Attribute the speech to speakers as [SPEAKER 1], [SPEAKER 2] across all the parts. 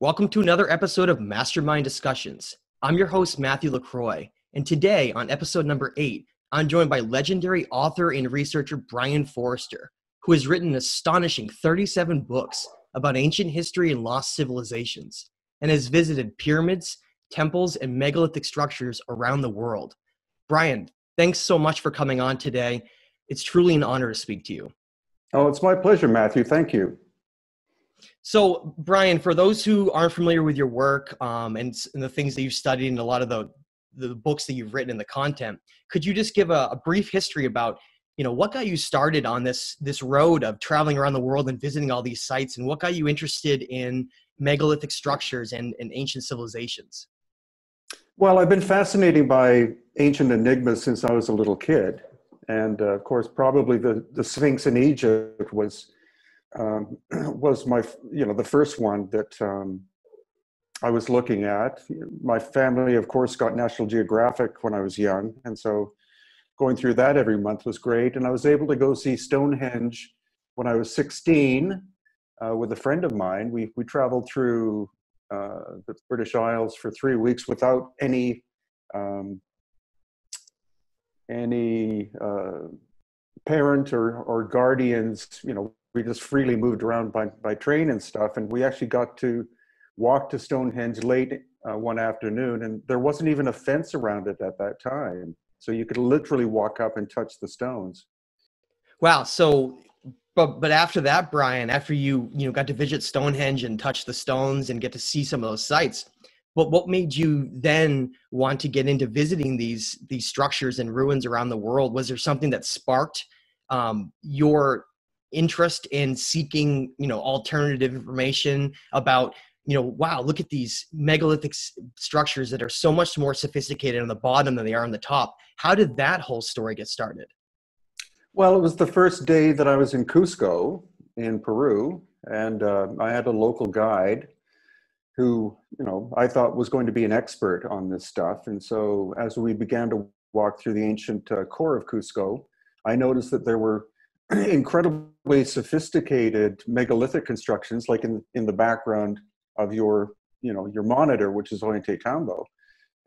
[SPEAKER 1] Welcome to another episode of Mastermind Discussions. I'm your host, Matthew LaCroix, and today on episode number 8, I'm joined by legendary author and researcher Brian Forrester, who has written an astonishing 37 books about ancient history and lost civilizations, and has visited pyramids, temples, and megalithic structures around the world. Brian, thanks so much for coming on today. It's truly an honor to speak to you.
[SPEAKER 2] Oh, it's my pleasure, Matthew. Thank you.
[SPEAKER 1] So, Brian, for those who aren't familiar with your work and the things that you've studied and a lot of the books that you've written and the content, could you just give a brief history about, what got you started on this road of traveling around the world and visiting all these sites, and what got you interested in megalithic structures and ancient civilizations?
[SPEAKER 2] Well, I've been fascinated by ancient enigmas since I was a little kid. And of course, probably the Sphinx in Egypt was my, the first one that I was looking at. My family, of course, got National Geographic when I was young. And so going through that every month was great. And I was able to go see Stonehenge when I was 16 with a friend of mine. We traveled through the British Isles for 3 weeks without any parent or guardians. We just freely moved around by train and stuff. And we actually got to walk to Stonehenge late one afternoon, and there wasn't even a fence around it at that time. So you could literally walk up and touch the stones.
[SPEAKER 1] Wow. So, but after that, Brian, after you got to visit Stonehenge and touch the stones and get to see some of those sites, what made you then want to get into visiting these structures and ruins around the world? Was there something that sparked your interest in seeking, alternative information about, wow, look at these megalithic structures that are so much more sophisticated on the bottom than they are on the top? How did that whole story get started?
[SPEAKER 2] Well, it was the first day that I was in Cusco in Peru, and I had a local guide who, I thought was going to be an expert on this stuff. And so as we began to walk through the ancient core of Cusco, I noticed that there were incredibly sophisticated megalithic constructions, like in the background of your monitor, which is Ollantaytambo.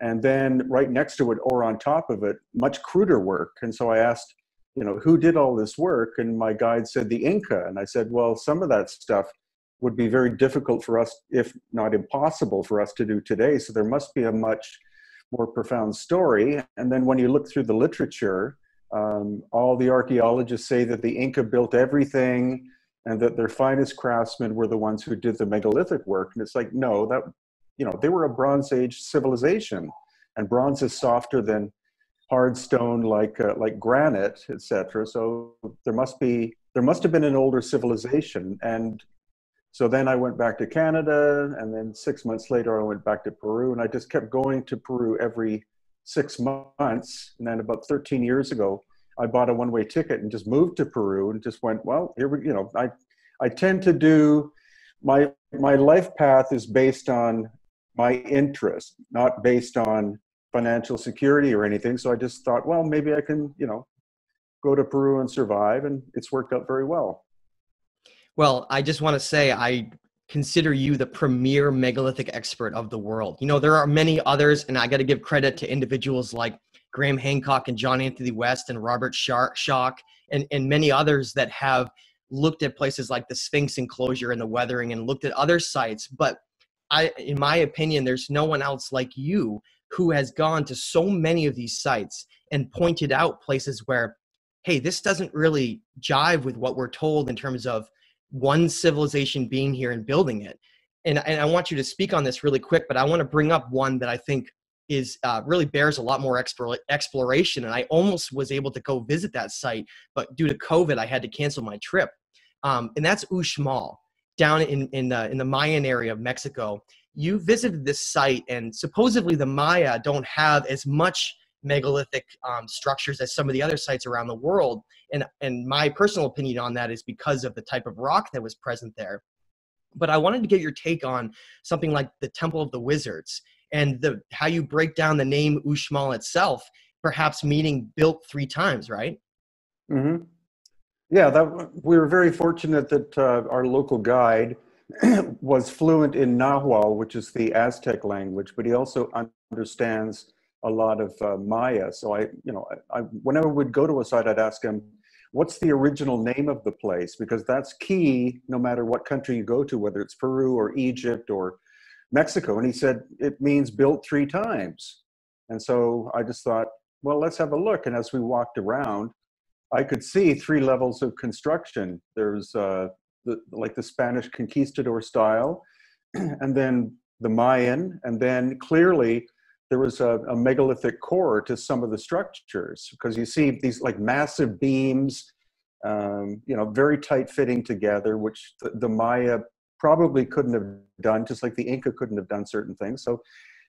[SPEAKER 2] And then right next to it or on top of it, much cruder work. And so I asked, who did all this work? And my guide said the Inca. And I said, well, some of that stuff would be very difficult for us, if not impossible for us to do today. So there must be a much more profound story. And then when you look through the literature, all the archaeologists say that the Inca built everything and that their finest craftsmen were the ones who did the megalithic work. And it's like, no, they were a Bronze Age civilization, and bronze is softer than hard stone like granite, etc. So there must have been an older civilization. And so then I went back to Canada, and then 6 months later I went back to Peru, and I just kept going to Peru every 6 months. And then about 13 years ago, I bought a one-way ticket and just moved to Peru and just went, well, here we, I tend to do, my life path is based on my interest, not based on financial security or anything. So I just thought, well, maybe I can, go to Peru and survive. And it's worked out very well.
[SPEAKER 1] Well, I just want to say I consider you the premier megalithic expert of the world. There are many others, and I got to give credit to individuals like Graham Hancock and John Anthony West and Robert Schock and many others that have looked at places like the Sphinx enclosure and the weathering and looked at other sites. But in my opinion, there's no one else like you who has gone to so many of these sites and pointed out places where, hey, this doesn't really jive with what we're told in terms of one civilization being here and building it. And I want you to speak on this really quick, but I want to bring up one that I think is really bears a lot more exploration. And I almost was able to go visit that site, but due to COVID, I had to cancel my trip. And that's Uxmal down in the Mayan area of Mexico. You visited this site, and supposedly the Maya don't have as much megalithic structures as some of the other sites around the world. And my personal opinion on that is because of the type of rock that was present there. But I wanted to get your take on something like the Temple of the Wizards and how you break down the name Uxmal itself, perhaps meaning built 3 times, right?
[SPEAKER 2] Mm-hmm. Yeah, we were very fortunate that our local guide was fluent in Nahuatl, which is the Aztec language, but he also understands a lot of Maya. So whenever we'd go to a site, I'd ask him, what's the original name of the place? Because that's key no matter what country you go to, whether it's Peru or Egypt or Mexico. And he said, it means built 3 times. And so I just thought, well, let's have a look. And as we walked around, I could see 3 levels of construction. There's like the Spanish conquistador style, and then the Mayan, and then clearly there was a megalithic core to some of the structures, because you see these like massive beams, very tight fitting together, which the Maya probably couldn't have done, just like the Inca couldn't have done certain things. So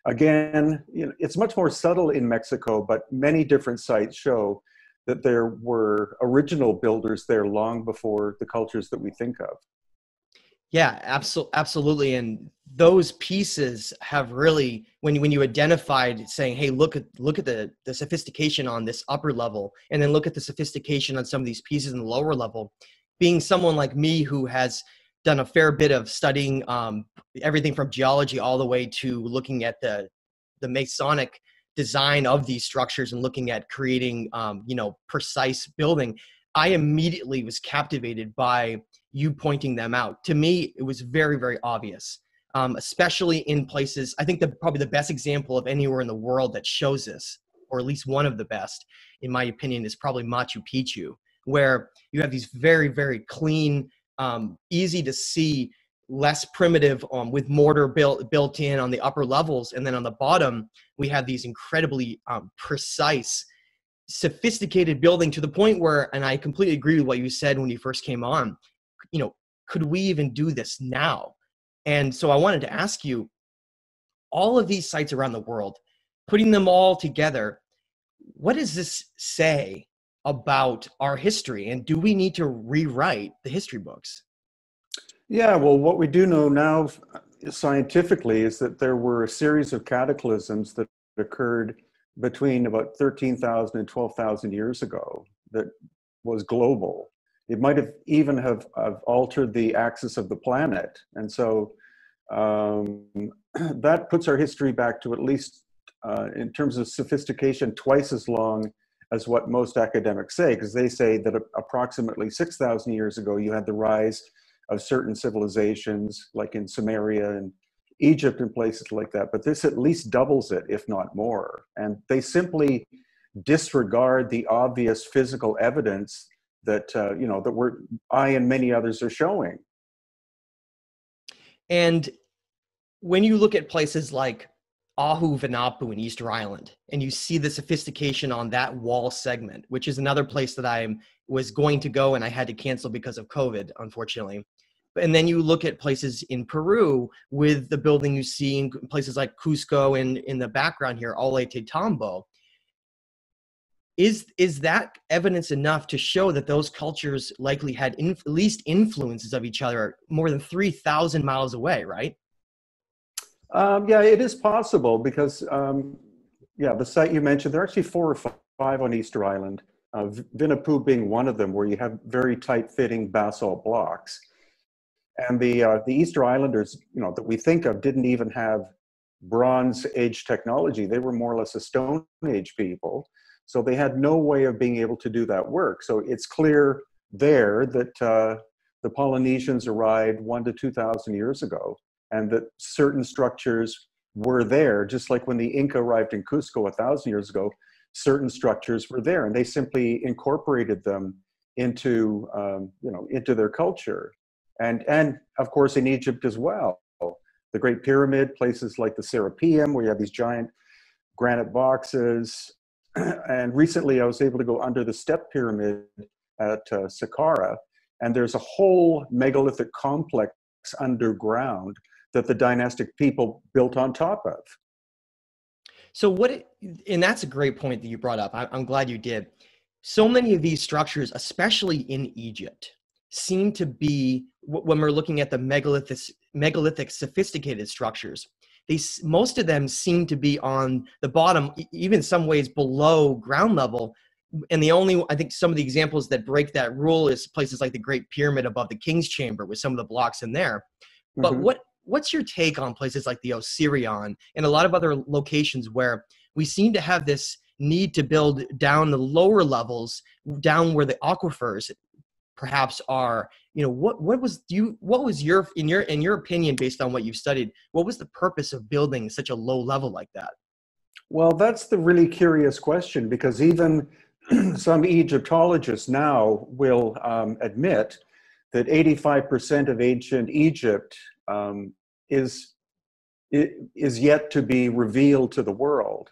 [SPEAKER 2] again, it's much more subtle in Mexico, but many different sites show that there were original builders there long before the cultures that we think of.
[SPEAKER 1] Yeah, absolutely. And those pieces have really, when you identified saying, hey, look at the sophistication on this upper level, and then look at the sophistication on some of these pieces in the lower level, being someone like me who has done a fair bit of studying everything from geology all the way to looking at the Masonic design of these structures and looking at creating, precise building, I immediately was captivated by you pointing them out. To me, it was very, very obvious, especially in places. I think probably the best example of anywhere in the world that shows this, or at least one of the best, in my opinion, is probably Machu Picchu, where you have these very, very clean, easy to see, less primitive, with mortar built in on the upper levels, and then on the bottom we have these incredibly precise, sophisticated building, to the point where, and I completely agree with what you said when you first came on, could we even do this now? And so I wanted to ask you, all of these sites around the world, putting them all together, what does this say about our history? And do we need to rewrite the history books?
[SPEAKER 2] Yeah, well, what we do know now scientifically is that there were a series of cataclysms that occurred between about 13,000 and 12,000 years ago that was global. It might have even have altered the axis of the planet. And so that puts our history back to at least, in terms of sophistication, twice as long as what most academics say, because they say that approximately 6,000 years ago, you had the rise of certain civilizations, like in Sumeria and Egypt and places like that. But this at least doubles it, if not more. And they simply disregard the obvious physical evidence that, that I and many others are showing.
[SPEAKER 1] And when you look at places like Ahu Vanapu in Easter Island, and you see the sophistication on that wall segment, which is another place that I was going to go and I had to cancel because of COVID, unfortunately. And then you look at places in Peru with the building you see in places like Cusco and in the background here, Ollantaytambo. Is that evidence enough to show that those cultures likely had at least influences of each other more than 3,000 miles away, right?
[SPEAKER 2] Yeah, it is possible because, the site you mentioned, there are actually 4 or 5 on Easter Island, Vinapu being one of them, where you have very tight-fitting basalt blocks. And the Easter Islanders, that we think of, didn't even have Bronze Age technology. They were more or less a Stone Age people. So they had no way of being able to do that work. So it's clear there that the Polynesians arrived 1,000 to 2,000 years ago, and that certain structures were there, just like when the Inca arrived in Cusco 1,000 years ago, certain structures were there, and they simply incorporated them into, into their culture. And of course in Egypt as well, the Great Pyramid, places like the Serapeum, where you have these giant granite boxes. And recently I was able to go under the Step Pyramid at Saqqara, and there's a whole megalithic complex underground that the dynastic people built on top of.
[SPEAKER 1] So and that's a great point that you brought up. I'm glad you did. So many of these structures, especially in Egypt, seem to be, when we're looking at the megalithic sophisticated structures, most of them seem to be on the bottom, even some ways below ground level. And I think some of the examples that break that rule is places like the Great Pyramid above the King's Chamber with some of the blocks in there. But
[SPEAKER 2] Hmm.
[SPEAKER 1] what's your take on places like the Osirion and a lot of other locations where we seem to have this need to build down the lower levels, down where the aquifers perhaps are? What was your in your opinion, based on what you've studied, what was the purpose of building such a low level like that?
[SPEAKER 2] Well, that's the really curious question, because even some Egyptologists now will admit that 85% of ancient Egypt um, is is yet to be revealed to the world,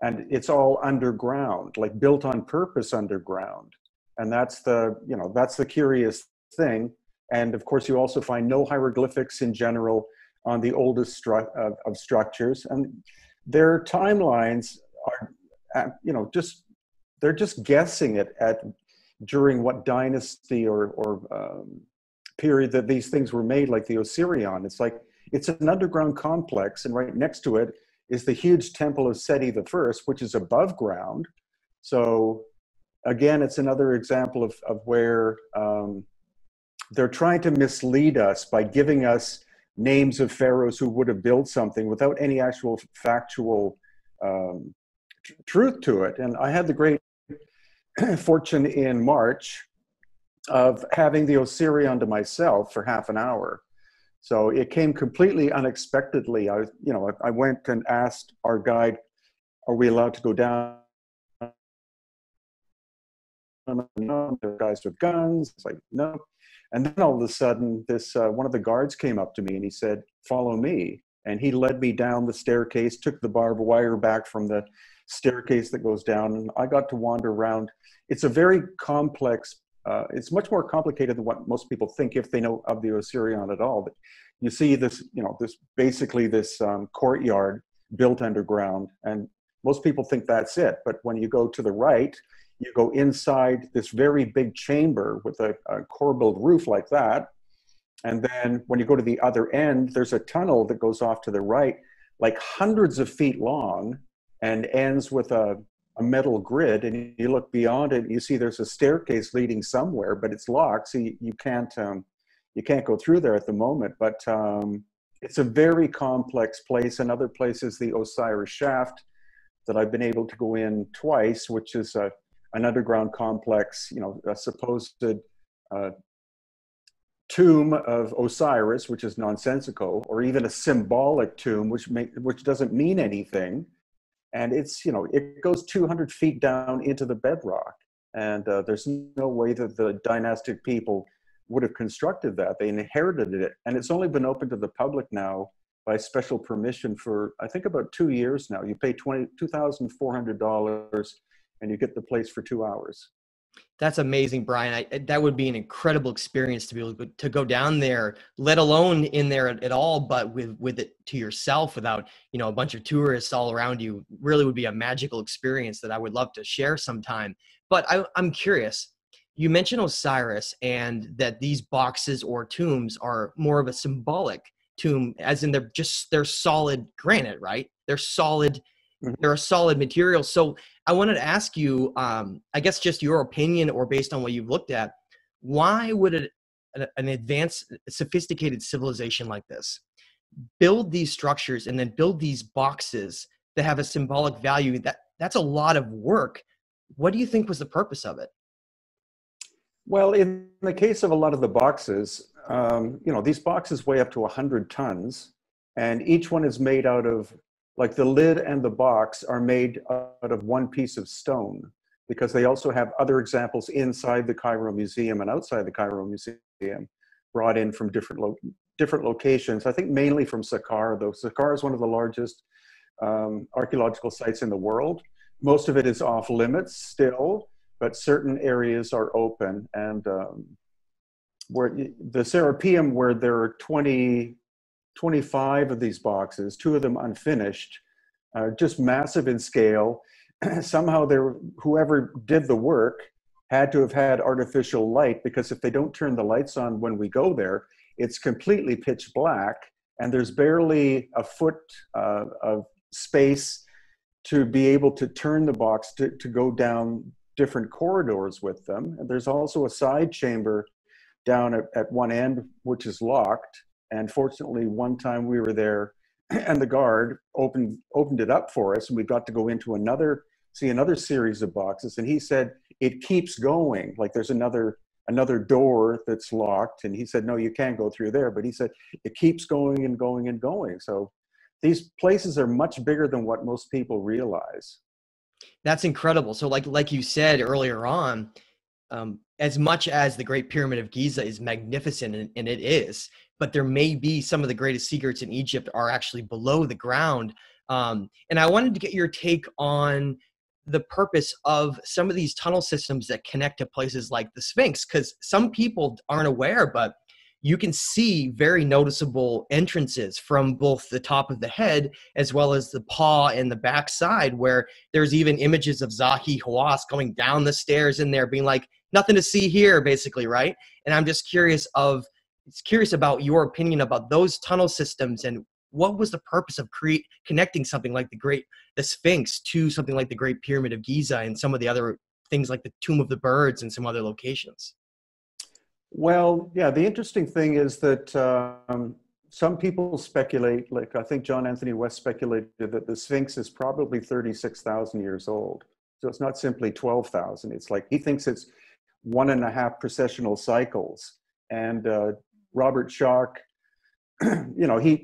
[SPEAKER 2] and it's all underground, like built on purpose underground. And that's the curious thing. And of course, you also find no hieroglyphics in general on the oldest of structures, and their timelines are, just they're just guessing at during what dynasty or period that these things were made, like the Osirion. It's like it's an underground complex, and right next to it is the huge temple of Seti the First, which is above ground. So again, it's another example of where they're trying to mislead us by giving us names of pharaohs who would have built something without any actual factual truth to it. And I had the great fortune in March of having the Osirion to myself for half an hour. So it came completely unexpectedly. I went and asked our guide, "Are we allowed to go down?" No, there are guys with guns. It's like, no. And then all of a sudden, this one of the guards came up to me and he said, "Follow me." And he led me down the staircase, took the barbed wire back from the staircase that goes down, and I got to wander around. It's a very complex. It's much more complicated than what most people think if they know of the Osirion at all. But you see this, this courtyard built underground, and most people think that's it. But when you go to the right, you go inside this very big chamber with a corbelled roof like that. And then when you go to the other end, there's a tunnel that goes off to the right, like hundreds of feet long, and ends with a metal grid. And you look beyond it, and you see there's a staircase leading somewhere, but it's locked, so you can't go through there at the moment. But it's a very complex place. Another place is the Osiris Shaft that I've been able to go in twice, which is an underground complex, a supposed tomb of Osiris, which is nonsensical, or even a symbolic tomb, which doesn't mean anything. And it goes 200 feet down into the bedrock. And there's no way that the dynastic people would have constructed that. They inherited it. And it's only been open to the public now by special permission for, I think, about 2 years now. You pay $2,400 and you get the place for 2 hours.
[SPEAKER 1] That's amazing, Brian. That would be an incredible experience to be able to go down there, let alone in there at all, but with it to yourself, without a bunch of tourists all around you. Really would be a magical experience that I would love to share sometime. But I'm curious. You mentioned Osiris, and that these boxes or tombs are more of a symbolic tomb, as in they're solid granite, right? They're solid. They're a solid material. So I wanted to ask you, I guess just your opinion, or based on what you've looked at, why would an advanced, sophisticated civilization like this build these structures and then build these boxes that have a symbolic value? That's a lot of work. What do you think was the purpose of it?
[SPEAKER 2] Well, in the case of a lot of the boxes, these boxes weigh up to 100 tons, and each one is made out of, like, the lid and the box are made out of one piece of stone, because they also have other examples inside the Cairo Museum and outside the Cairo Museum, brought in from different locations. I think mainly from Saqqara, though. Saqqara is one of the largest archaeological sites in the world. Most of it is off limits still, but certain areas are open. And where the Serapeum, where there are 25 of these boxes, 2 of them unfinished, just massive in scale. Somehow whoever did the work had to have had artificial light, because if they don't turn the lights on when we go there, it's completely pitch black, and there's barely a foot of space to be able to turn the box to go down different corridors with them. And there's also a side chamber down at one end, which is locked. And fortunately, one time we were there and the guard opened it up for us, and we got to go into see another series of boxes. And he said, it keeps going. Like there's another door that's locked. And he said, no, you can't go through there. But he said, it keeps going and going and going. So these places are much bigger than what most people realize.
[SPEAKER 1] That's incredible. So like you said earlier on, as much as the Great Pyramid of Giza is magnificent, and it is, but there may be some of the greatest secrets in Egypt are actually below the ground. And I wanted to get your take on the purpose of some of these tunnel systems that connect to places like the Sphinx, because some people aren't aware, but you can see very noticeable entrances from both the top of the head as well as the paw and the backside, where there's even images of Zahi Hawass going down the stairs in there being like, nothing to see here, basically, right? And I'm just curious about your opinion about those tunnel systems, and what was the purpose of connecting something like the Sphinx to something like the Great Pyramid of Giza and some of the other things like the Tomb of the Birds and some other locations?
[SPEAKER 2] Well, yeah, the interesting thing is that some people speculate, like I think John Anthony West speculated that the Sphinx is probably 36,000 years old. So it's not simply 12,000. It's like he thinks it's 1.5 precessional cycles. And Robert Schoch,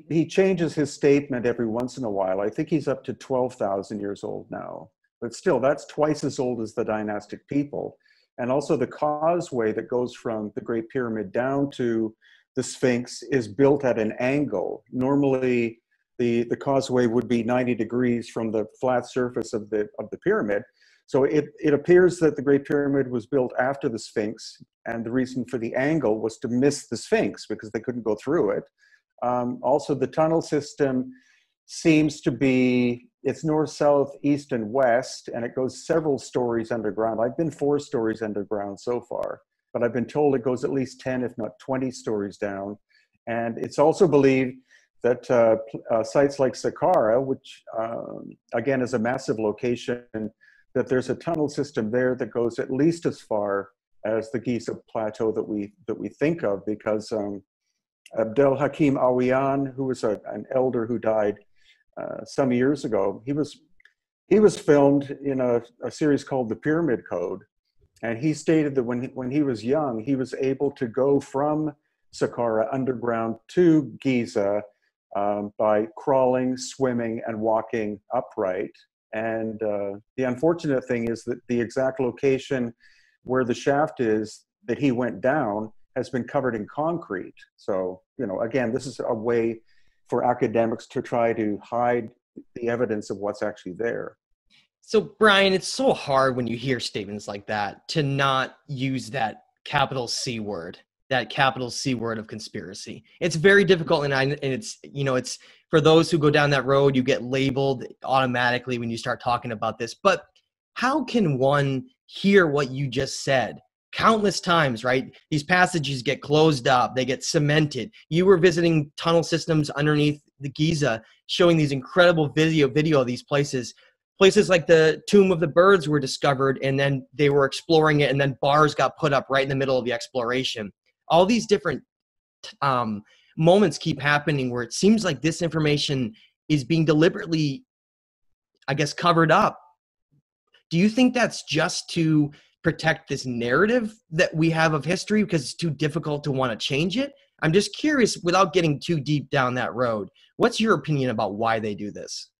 [SPEAKER 2] he changes his statement every once in a while. I think he's up to 12,000 years old now. But still, that's twice as old as the dynastic people. And also the causeway that goes from the Great Pyramid down to the Sphinx is built at an angle. Normally, the causeway would be 90 degrees from the flat surface of the pyramid. So it appears that the Great Pyramid was built after the Sphinx, and the reason for the angle was to miss the Sphinx because they couldn't go through it. Also, the tunnel system seems to be, it's north, south, east, and west, and it goes several stories underground. I've been 4 stories underground so far, but I've been told it goes at least 10, if not 20 stories down. And it's also believed that sites like Saqqara, which again is a massive location, that there's a tunnel system there that goes at least as far as the Giza Plateau that we think of, because Abdel Hakim Awiyan, who was an elder who died some years ago, he was filmed in a series called The Pyramid Code, and he stated that when he was young, he was able to go from Saqqara underground to Giza by crawling, swimming, and walking upright. And the unfortunate thing is that the exact location where the shaft is that he went down has been covered in concrete. So, again, this is a way for academics to try to hide the evidence of what's actually there.
[SPEAKER 1] So, Brian, it's so hard when you hear statements like that to not use that capital C word of conspiracy. It's very difficult, and it's for those who go down that road, you get labeled automatically when you start talking about this. But how can one hear what you just said countless times, right? These passages get closed up, they get cemented. You were visiting tunnel systems underneath the Giza, showing these incredible video of these places. Places like the Tomb of the Birds were discovered, and then they were exploring it, and then bars got put up right in the middle of the exploration. All these different moments keep happening where it seems like this information is being deliberately, I guess, covered up. Do you think that's just to protect this narrative that we have of history because it's too difficult to want to change it? I'm just curious, without getting too deep down that road, what's your opinion about why they do this?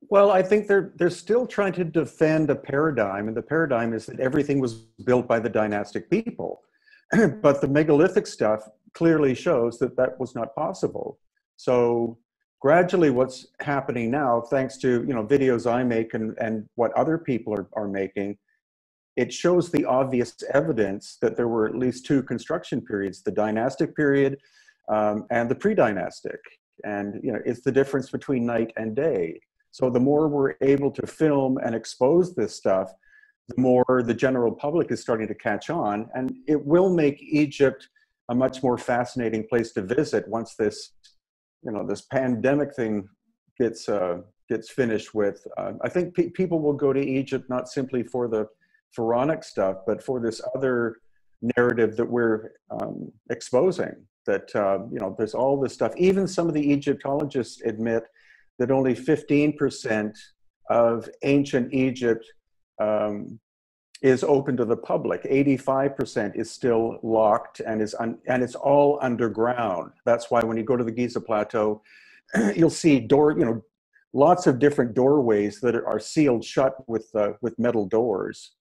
[SPEAKER 2] Well, I think they're still trying to defend a paradigm, and the paradigm is that everything was built by the dynastic people. But the megalithic stuff clearly shows that that was not possible. So gradually what's happening now, thanks to videos I make and what other people are making, it shows the obvious evidence that there were at least 2 construction periods, the dynastic period and the pre-dynastic. And it's the difference between night and day. So the more we're able to film and expose this stuff, the more the general public is starting to catch on. And it will make Egypt a much more fascinating place to visit once this, this pandemic thing gets finished with. I think people will go to Egypt not simply for the pharaonic stuff, but for this other narrative that we're exposing. that, you know, there's all this stuff. Even some of the Egyptologists admit that only 15% of ancient Egypt is open to the public. 85% is still locked and and it's all underground. That's why when you go to the Giza Plateau, you'll see lots of different doorways that are sealed shut with metal doors.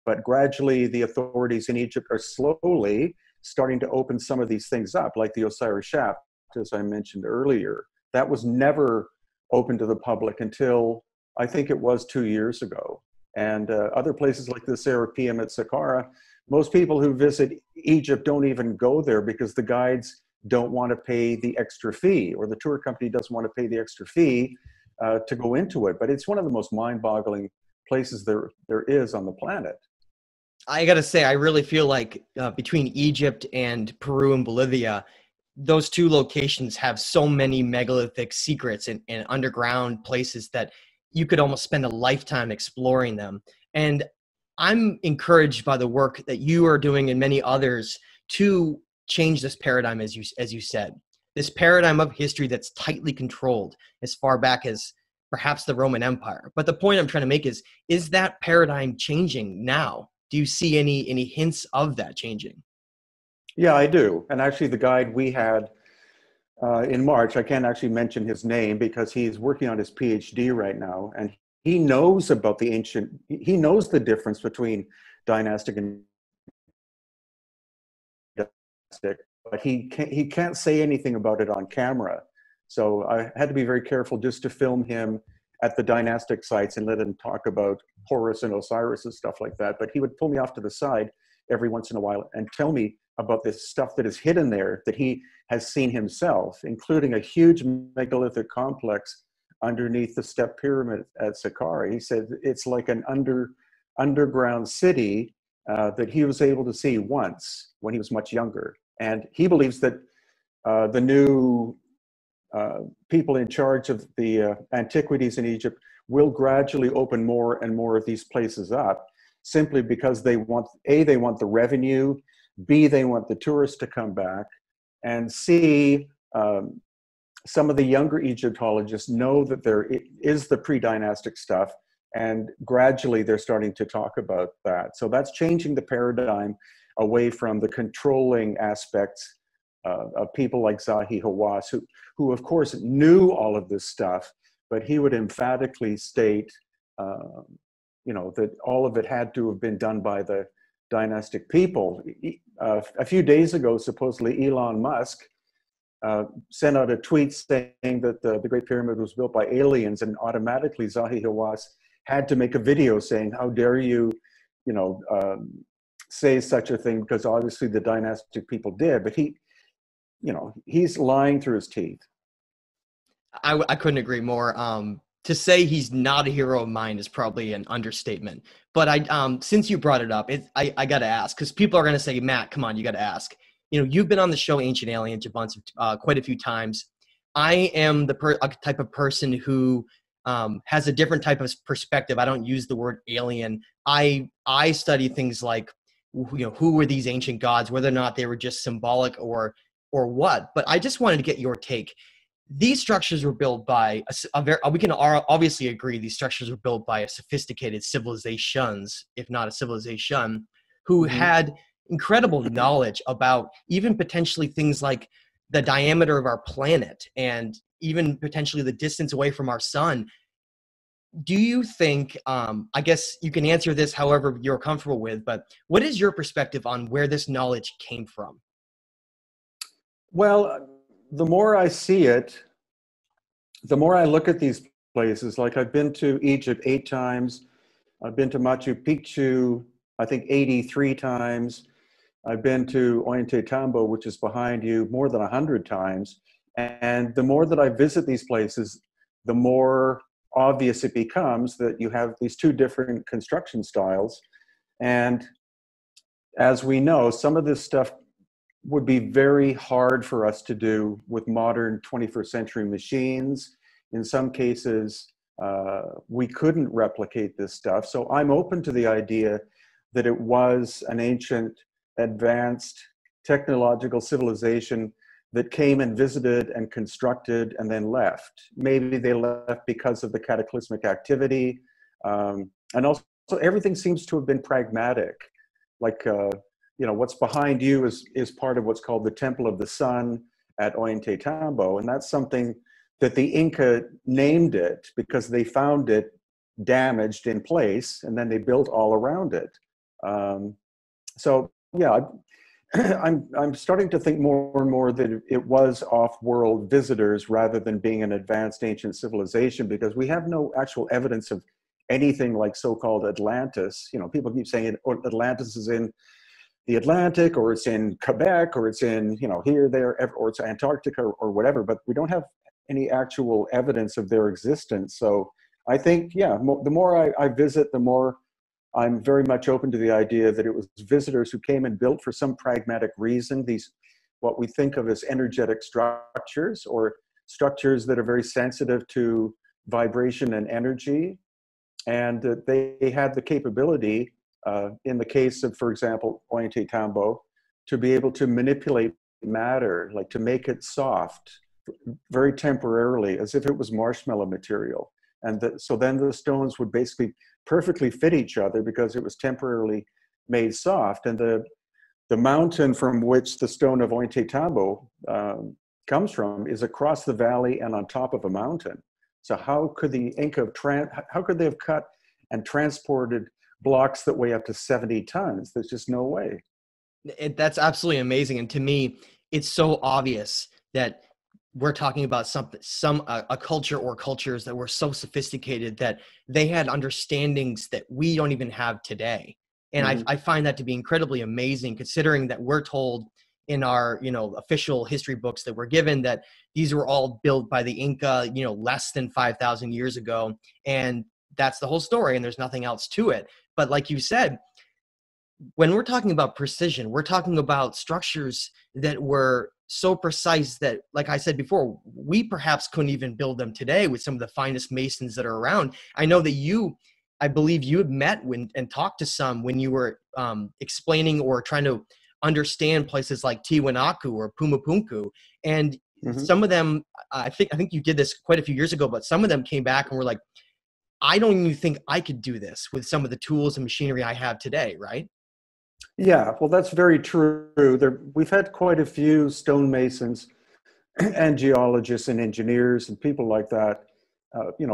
[SPEAKER 2] But gradually, the authorities in Egypt are slowly starting to open some of these things up, like the Osiris shaft, as I mentioned earlier. That was never open to the public until I think it was 2 years ago. And other places like the Serapeum at Saqqara, most people who visit Egypt don't even go there because the guides don't want to pay the extra fee, or the tour company doesn't want to pay the extra fee to go into it. But it's one of the most mind-boggling places there is on the planet.
[SPEAKER 1] I got to say, I really feel like between Egypt and Peru and Bolivia, those two locations have so many megalithic secrets and underground places that you could almost spend a lifetime exploring them. And I'm encouraged by the work that you are doing and many others to change this paradigm, as you said, this paradigm of history that's tightly controlled as far back as perhaps the Roman Empire. But the point I'm trying to make is that paradigm changing now? Do you see any hints of that changing?
[SPEAKER 2] Yeah, I do. And actually, the guide we had in March, I can't actually mention his name because he's working on his PhD right now, and he knows about he knows the difference between dynastic and dynastic, but he can't say anything about it on camera. So I had to be very careful just to film him at the dynastic sites and let him talk about Horus and Osiris and stuff like that. But he would pull me off to the side every once in a while and tell me about this stuff that is hidden there that he has seen himself, including a huge megalithic complex underneath the step pyramid at Saqqara. He said it's like an underground city that he was able to see once when he was much younger. And he believes that the new people in charge of the antiquities in Egypt will gradually open more and more of these places up, simply because they want, A, they want the revenue, B, they want the tourists to come back, and C, some of the younger Egyptologists know that there is the pre-dynastic stuff, and gradually they're starting to talk about that. So that's changing the paradigm away from the controlling aspects of people like Zahi Hawass, who of course knew all of this stuff, but he would emphatically state, that all of it had to have been done by the dynastic people. A few days ago, supposedly Elon Musk sent out a tweet saying that the Great Pyramid was built by aliens, and automatically Zahi Hawass had to make a video saying, how dare you, say such a thing, because obviously the dynastic people did, but he's lying through his teeth.
[SPEAKER 1] I couldn't agree more. To say he's not a hero of mine is probably an understatement. But since you brought it up, I got to ask, because people are going to say, Matt, come on, you got to ask. You've been on the show Ancient Aliens quite a few times. I am a type of person who has a different type of perspective. I don't use the word alien. I study things like, who were these ancient gods, whether or not they were just symbolic or what. But I just wanted to get your take. These structures were built by we can obviously agree these structures were built by a sophisticated civilizations, if not a civilization, who had incredible knowledge about even potentially things like the diameter of our planet and even potentially the distance away from our sun. Do you think, I guess you can answer this however you're comfortable with, but what is your perspective on where this knowledge came from?
[SPEAKER 2] Well, the more I see it, the more I look at these places. Like, I've been to Egypt 8 times. I've been to Machu Picchu, I think 83 times. I've been to Ollantaytambo, which is behind you, more than 100 times. And the more that I visit these places, the more obvious it becomes that you have these two different construction styles. And as we know, some of this stuff would be very hard for us to do with modern 21st century machines. In some cases, we couldn't replicate this stuff. So I'm open to the idea that it was an ancient, advanced technological civilization that came and visited and constructed and then left. Maybe they left because of the cataclysmic activity. And also everything seems to have been pragmatic. Like, what's behind you is part of what's called the Temple of the Sun at Ollantaytambo. And that's something that the Inca named it because they found it damaged in place, and then they built all around it. So yeah, I'm starting to think more and more that it was off-world visitors rather than being an advanced ancient civilization, because we have no actual evidence of anything like so-called Atlantis. People keep saying Atlantis is in the Atlantic, or it's in Quebec, or it's in, here, there, or it's Antarctica, or whatever, but we don't have any actual evidence of their existence. So I think, yeah, the more I visit, the more I'm very much open to the idea that it was visitors who came and built for some pragmatic reason these, what we think of as energetic structures, or structures that are very sensitive to vibration and energy. And they had the capability, in the case of, for example, Ollantaytambo, to be able to manipulate matter, like to make it soft, very temporarily, as if it was marshmallow material. And so then the stones would basically perfectly fit each other because it was temporarily made soft. And the mountain from which the stone of Ollantaytambo comes from is across the valley and on top of a mountain. So how could the Inca how could they have cut and transported blocks that weigh up to 70 tons? There's just no way.
[SPEAKER 1] That's absolutely amazing. And to me, it's so obvious that we're talking about a culture or cultures that were so sophisticated that they had understandings that we don't even have today. And I find that to be incredibly amazing, considering that we're told in our, official history books that we're given that these were all built by the Inca, less than 5,000 years ago. And that's the whole story, and there's nothing else to it. But like you said, when we're talking about precision, we're talking about structures that were so precise that, like I said before, we perhaps couldn't even build them today with some of the finest masons that are around. I know that I believe you had met and talked to some when you were explaining or trying to understand places like Tiwanaku or Pumapunku. And some of them, I think you did this quite a few years ago, but some of them came back and were like, I don't even think I could do this with some of the tools and machinery I have today, right?
[SPEAKER 2] Yeah, well, that's very true. We've had quite a few stonemasons and geologists and engineers and people like that,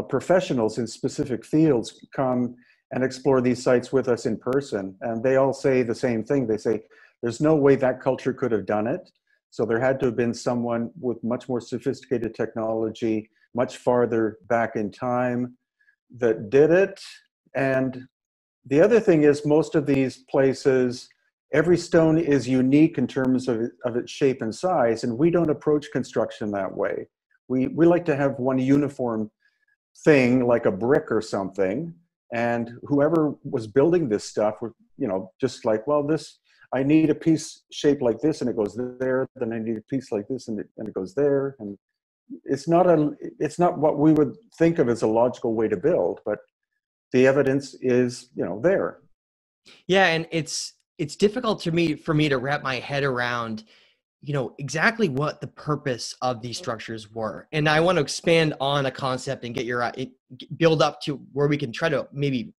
[SPEAKER 2] professionals in specific fields come and explore these sites with us in person. And they all say the same thing. They say, there's no way that culture could have done it. So there had to have been someone with much more sophisticated technology, much farther back in time, that did it. And the other thing is, most of these places, every stone is unique in terms of its shape and size, and we don't approach construction that way. We like to have one uniform thing, like a brick or something, and whoever was building this stuff were, just like, well, I need a piece shaped like this, and it goes there. Then I need a piece like this, and it goes there. And it's not what we would think of as a logical way to build, but the evidence is, there.
[SPEAKER 1] Yeah, and it's difficult for me to wrap my head around, exactly what the purpose of these structures were. And I want to expand on a concept and get build up to where we can try to maybe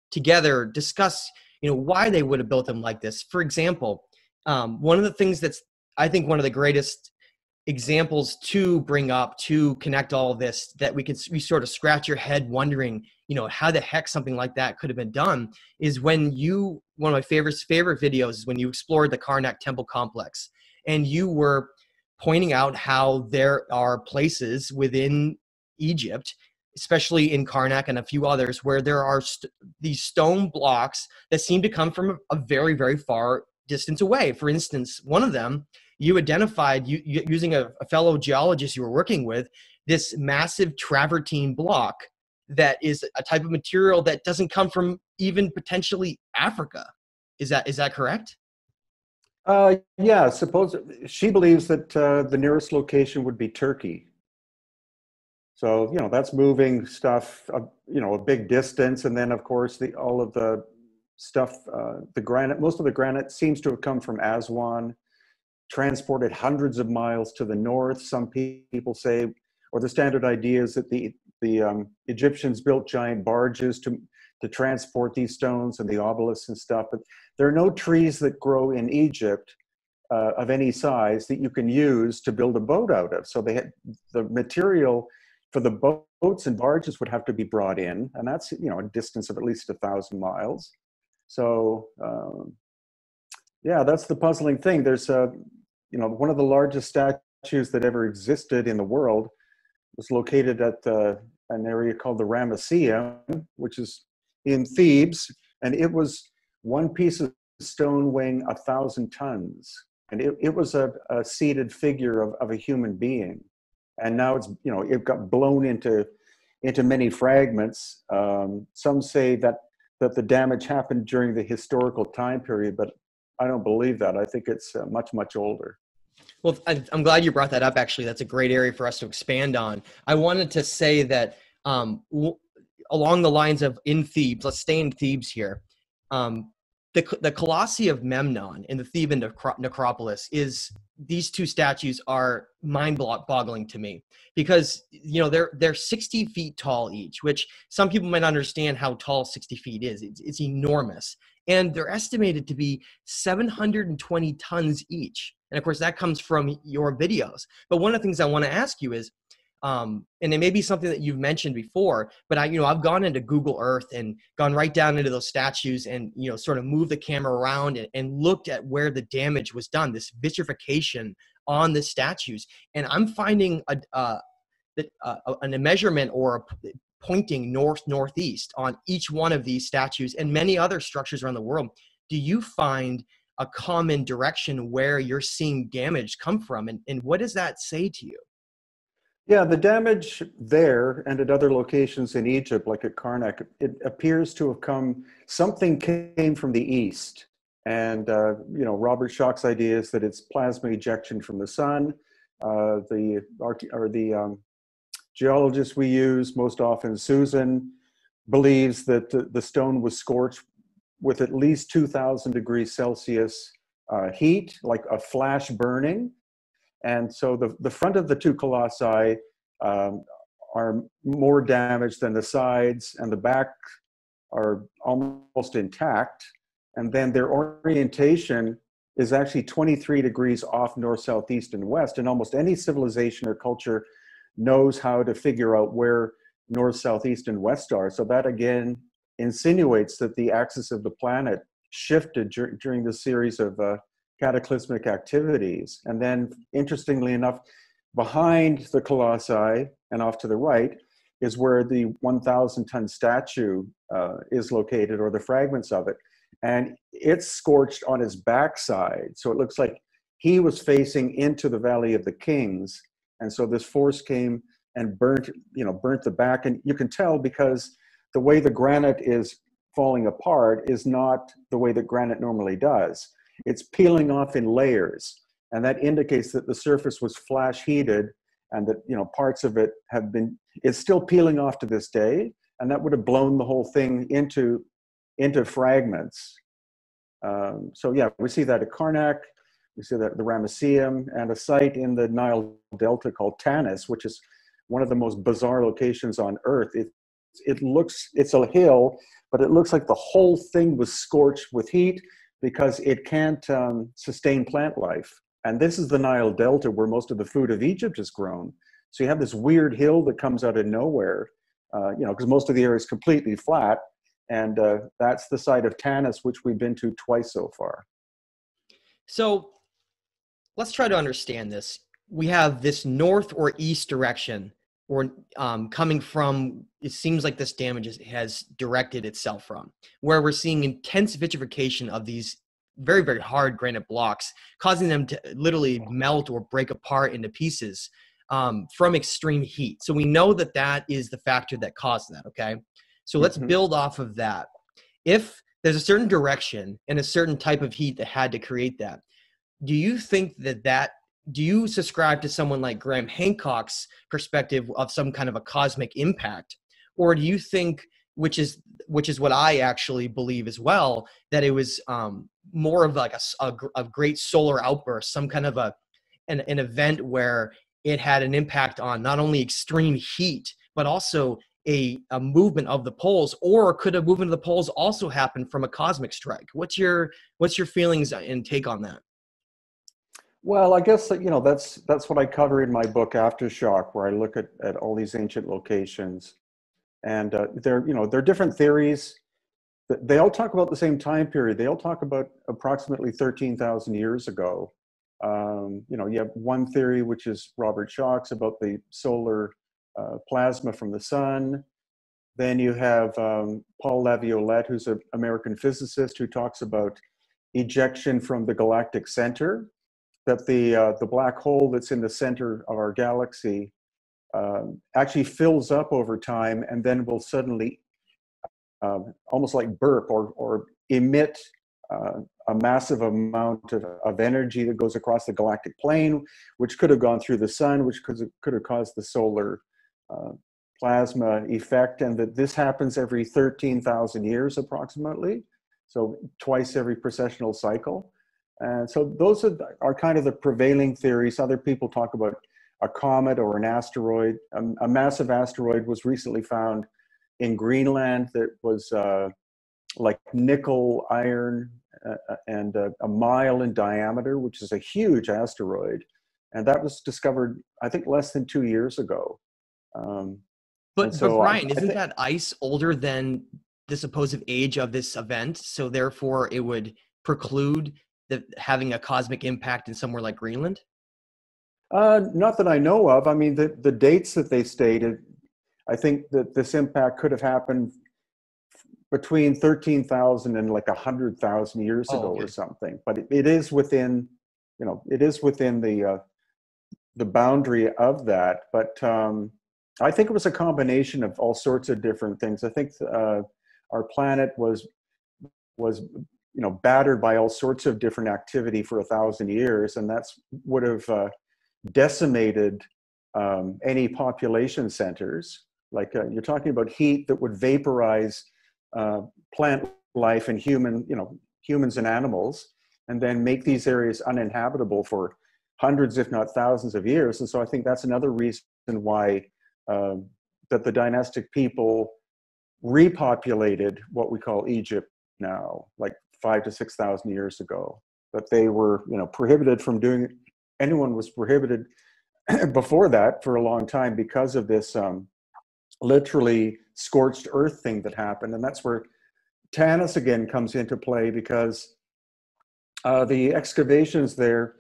[SPEAKER 1] together discuss, why they would have built them like this. For example, one of the things that's, I think, one of the greatest examples to bring up to connect all of this, that we sort of scratch your head wondering, how the heck something like that could have been done, is when one of my favorite videos is when you explored the Karnak temple complex, and you were pointing out how there are places within Egypt, especially in Karnak and a few others, where there are these stone blocks that seem to come from a very, very far distance away. For instance, one of them, you identified, using a fellow geologist you were working with, this massive travertine block that is a type of material that doesn't come from even potentially Africa. Is that correct?
[SPEAKER 2] Yeah, she believes that the nearest location would be Turkey. So, that's moving stuff, a big distance. And then, of course, all of the stuff, the granite, most of the granite seems to have come from Aswan. transported hundreds of miles to the north. Some people say, or the standard idea is that the Egyptians built giant barges to transport these stones and the obelisks and stuff. But there are no trees that grow in Egypt of any size that you can use to build a boat out of. So they had the material for the boats and barges would have to be brought in, and that's, you know, a distance of at least 1,000 miles. So yeah, that's the puzzling thing. There's you know, one of the largest statues that ever existed in the world was located at an area called the Ramesseum, which is in Thebes, and it was one piece of stone weighing 1,000 tons. And it was a seated figure of a human being. And now it's, you know, it got blown into many fragments. Some say that the damage happened during the historical time period, but I don't believe that. I think it's much, much older.
[SPEAKER 1] Well, I'm glad you brought that up, actually. That's a great area for us to expand on. I wanted to say that along the lines of in Thebes, let's stay in Thebes here. The Colossi of Memnon in the Theban necropolis these two statues are mind-boggling to me, because, you know, they're 60 feet tall each, which some people might understand how tall 60 feet is. It's enormous. And they're estimated to be 720 tons each. And of course, that comes from your videos. But one of the things I want to ask you is, and it may be something that you've mentioned before, but I've gone into Google Earth and gone right down into those statues and, you know, sort of moved the camera around and looked at where the damage was done, this vitrification on the statues. And I'm finding a measurement or pointing northeast on each one of these statues and many other structures around the world. Do you find a common direction where you're seeing damage come from? And what does that say to you?
[SPEAKER 2] Yeah, the damage there and at other locations in Egypt, like at Karnak, it appears to have something came from the east. And, you know, Robert Schoch's idea is that it's plasma ejection from the sun. The geologist we use most often, Susan, believes that the stone was scorched with at least 2,000 degrees Celsius heat, like a flash burning. And so the front of the two colossi are more damaged than the sides, and the back are almost intact. And then their orientation is actually 23 degrees off north, south, east, and west. And almost any civilization or culture knows how to figure out where north, south, east, and west are. So that again insinuates that the axis of the planet shifted during the series of cataclysmic activities. And then, interestingly enough, behind the colossi and off to the right is where the 1,000-ton statue is located, or the fragments of it. And it's scorched on his backside. So it looks like he was facing into the Valley of the Kings. And so this force came and burnt the back. And you can tell because the way the granite is falling apart is not the way that granite normally does. It's peeling off in layers, and that indicates that the surface was flash heated, and that, you know, parts of it it's still peeling off to this day, and that would have blown the whole thing into fragments. So yeah, we see that at Karnak, we see that at the Ramesseum, and a site in the Nile Delta called Tanis, which is one of the most bizarre locations on Earth. It's a hill, but it looks like the whole thing was scorched with heat, because it can't sustain plant life. And this is the Nile Delta, where most of the food of Egypt is grown. So you have this weird hill that comes out of nowhere, you know, because most of the area is completely flat. And that's the site of Tanis, which we've been to twice so far.
[SPEAKER 1] So let's try to understand this. We have this north or east direction, or coming from, it seems like this damage has directed itself from, where we're seeing intense vitrification of these very, very hard granite blocks, causing them to literally melt or break apart into pieces from extreme heat. So we know that that is the factor that caused that, okay? So let's build off of that. If there's a certain direction and a certain type of heat that had to create that, do you think do you subscribe to someone like Graham Hancock's perspective of some kind of a cosmic impact? Or do you think, which is what I actually believe as well, that it was more of like a great solar outburst, some kind of an event where it had an impact on not only extreme heat, but also a movement of the poles? Or could a movement of the poles also happen from a cosmic strike? What's your feelings and take on that?
[SPEAKER 2] Well, I guess that, that's what I cover in my book Aftershock, where I look at all these ancient locations, and they're different theories. They all talk about the same time period. They all talk about approximately 13,000 years ago. You have one theory, which is Robert Schoch's, about the solar plasma from the sun. Then you have Paul Laviolette, who's an American physicist, who talks about ejection from the galactic center, that the black hole that's in the center of our galaxy actually fills up over time and then will suddenly almost like burp or emit a massive amount of energy that goes across the galactic plane, which could have gone through the sun, which could have caused the solar plasma effect, and that this happens every 13,000 years approximately, so twice every precessional cycle. And so those are kind of the prevailing theories. Other people talk about a comet or an asteroid. A massive asteroid was recently found in Greenland that was like nickel iron and a mile in diameter, which is a huge asteroid. And that was discovered, I think, less than 2 years ago.
[SPEAKER 1] But Brian, isn't that ice older than the supposed age of this event? So therefore it would preclude having a cosmic impact in somewhere like Greenland?
[SPEAKER 2] Not that I know of. I mean, the dates that they stated, I think that this impact could have happened between 13,000 and like 100,000 years ago or something. But it is within, it is within the boundary of that. But I think it was a combination of all sorts of different things. I think our planet was battered by all sorts of different activity for 1,000 years, and that's would have decimated any population centers. Like you're talking about heat that would vaporize plant life and humans and animals, and then make these areas uninhabitable for hundreds, if not thousands of years. And so I think that's another reason why that the dynastic people repopulated what we call Egypt now, like 5,000 to 6,000 years ago. But they were, prohibited from doing it. Anyone was prohibited before that for a long time because of this literally scorched earth thing that happened. And that's where Tanis again comes into play, because the excavations there,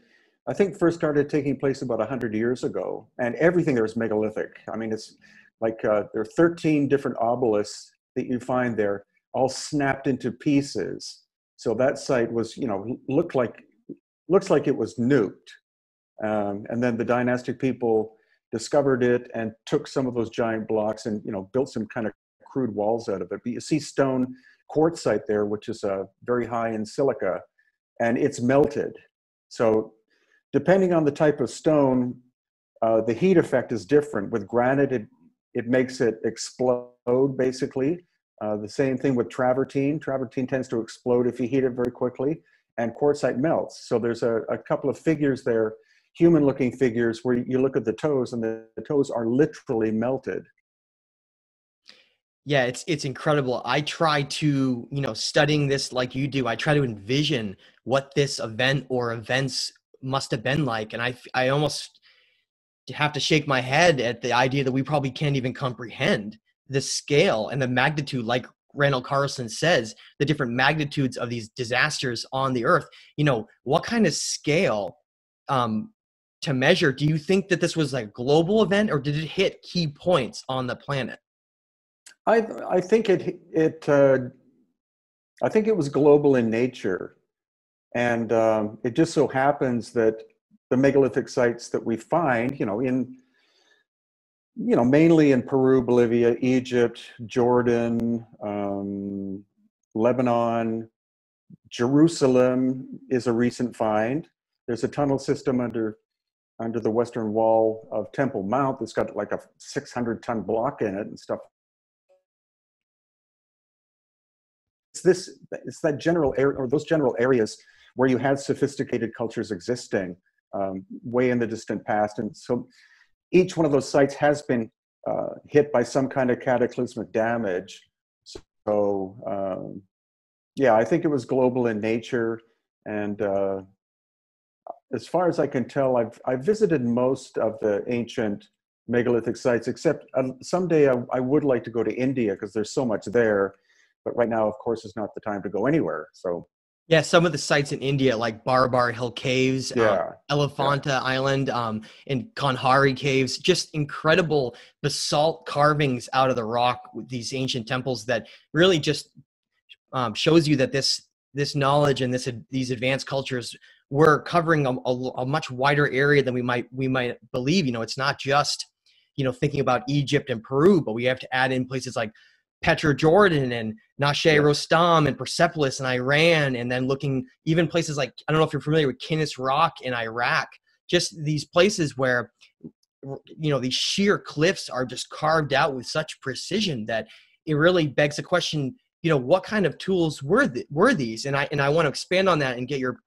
[SPEAKER 2] I think, first started taking place about 100 years ago, and everything there is megalithic. I mean, it's like there are 13 different obelisks that you find there, all snapped into pieces. So that site was, looks like it was nuked. And then the dynastic people discovered it and took some of those giant blocks and, built some kind of crude walls out of it. But you see stone quartzite there, which is very high in silica, and it's melted. So depending on the type of stone, the heat effect is different. With granite, it makes it explode, basically. The same thing with travertine. Travertine tends to explode if you heat it very quickly, and quartzite melts. So there's a couple of figures there, human-looking figures, where you look at the toes, and the toes are literally melted.
[SPEAKER 1] Yeah, it's incredible. I try to, studying this like you do, I try to envision what this event or events must have been like. And I almost have to shake my head at the idea that we probably can't even comprehend the scale and the magnitude, like Randall Carlson says, the different magnitudes of these disasters on the earth. What kind of scale to measure? Do you think that this was like a global event, or did it hit key points on the planet?
[SPEAKER 2] I think it was global in nature, and it just so happens that the megalithic sites that we find, mainly in Peru, Bolivia, Egypt, Jordan, Lebanon, Jerusalem is a recent find. There's a tunnel system under the western wall of Temple Mount that's got like a 600-ton block in it and stuff. it's that general area, or those general areas where you had sophisticated cultures existing way in the distant past. And so each one of those sites has been hit by some kind of cataclysmic damage. So yeah, I think it was global in nature. And as far as I can tell, I've visited most of the ancient megalithic sites, except someday I would like to go to India because there's so much there. But right now, of course, is not the time to go anywhere. So
[SPEAKER 1] Yeah, some of the sites in India, like Barabar Hill Caves,
[SPEAKER 2] yeah,
[SPEAKER 1] Elephanta Island, and Kanhari Caves, just incredible basalt carvings out of the rock with these ancient temples that really just shows you that this knowledge and these advanced cultures were covering a much wider area than we might believe. You know, it's not just, you know, thinking about Egypt and Peru, but we have to add in places like Petra Jordan and Nashe Rostam and Persepolis in Iran, and then looking even places like, I don't know if you're familiar with Kinnis Rock in Iraq, just these places where, you know, these sheer cliffs are just carved out with such precision that it really begs the question, you know, what kind of tools were these? And I want to expand on that and get your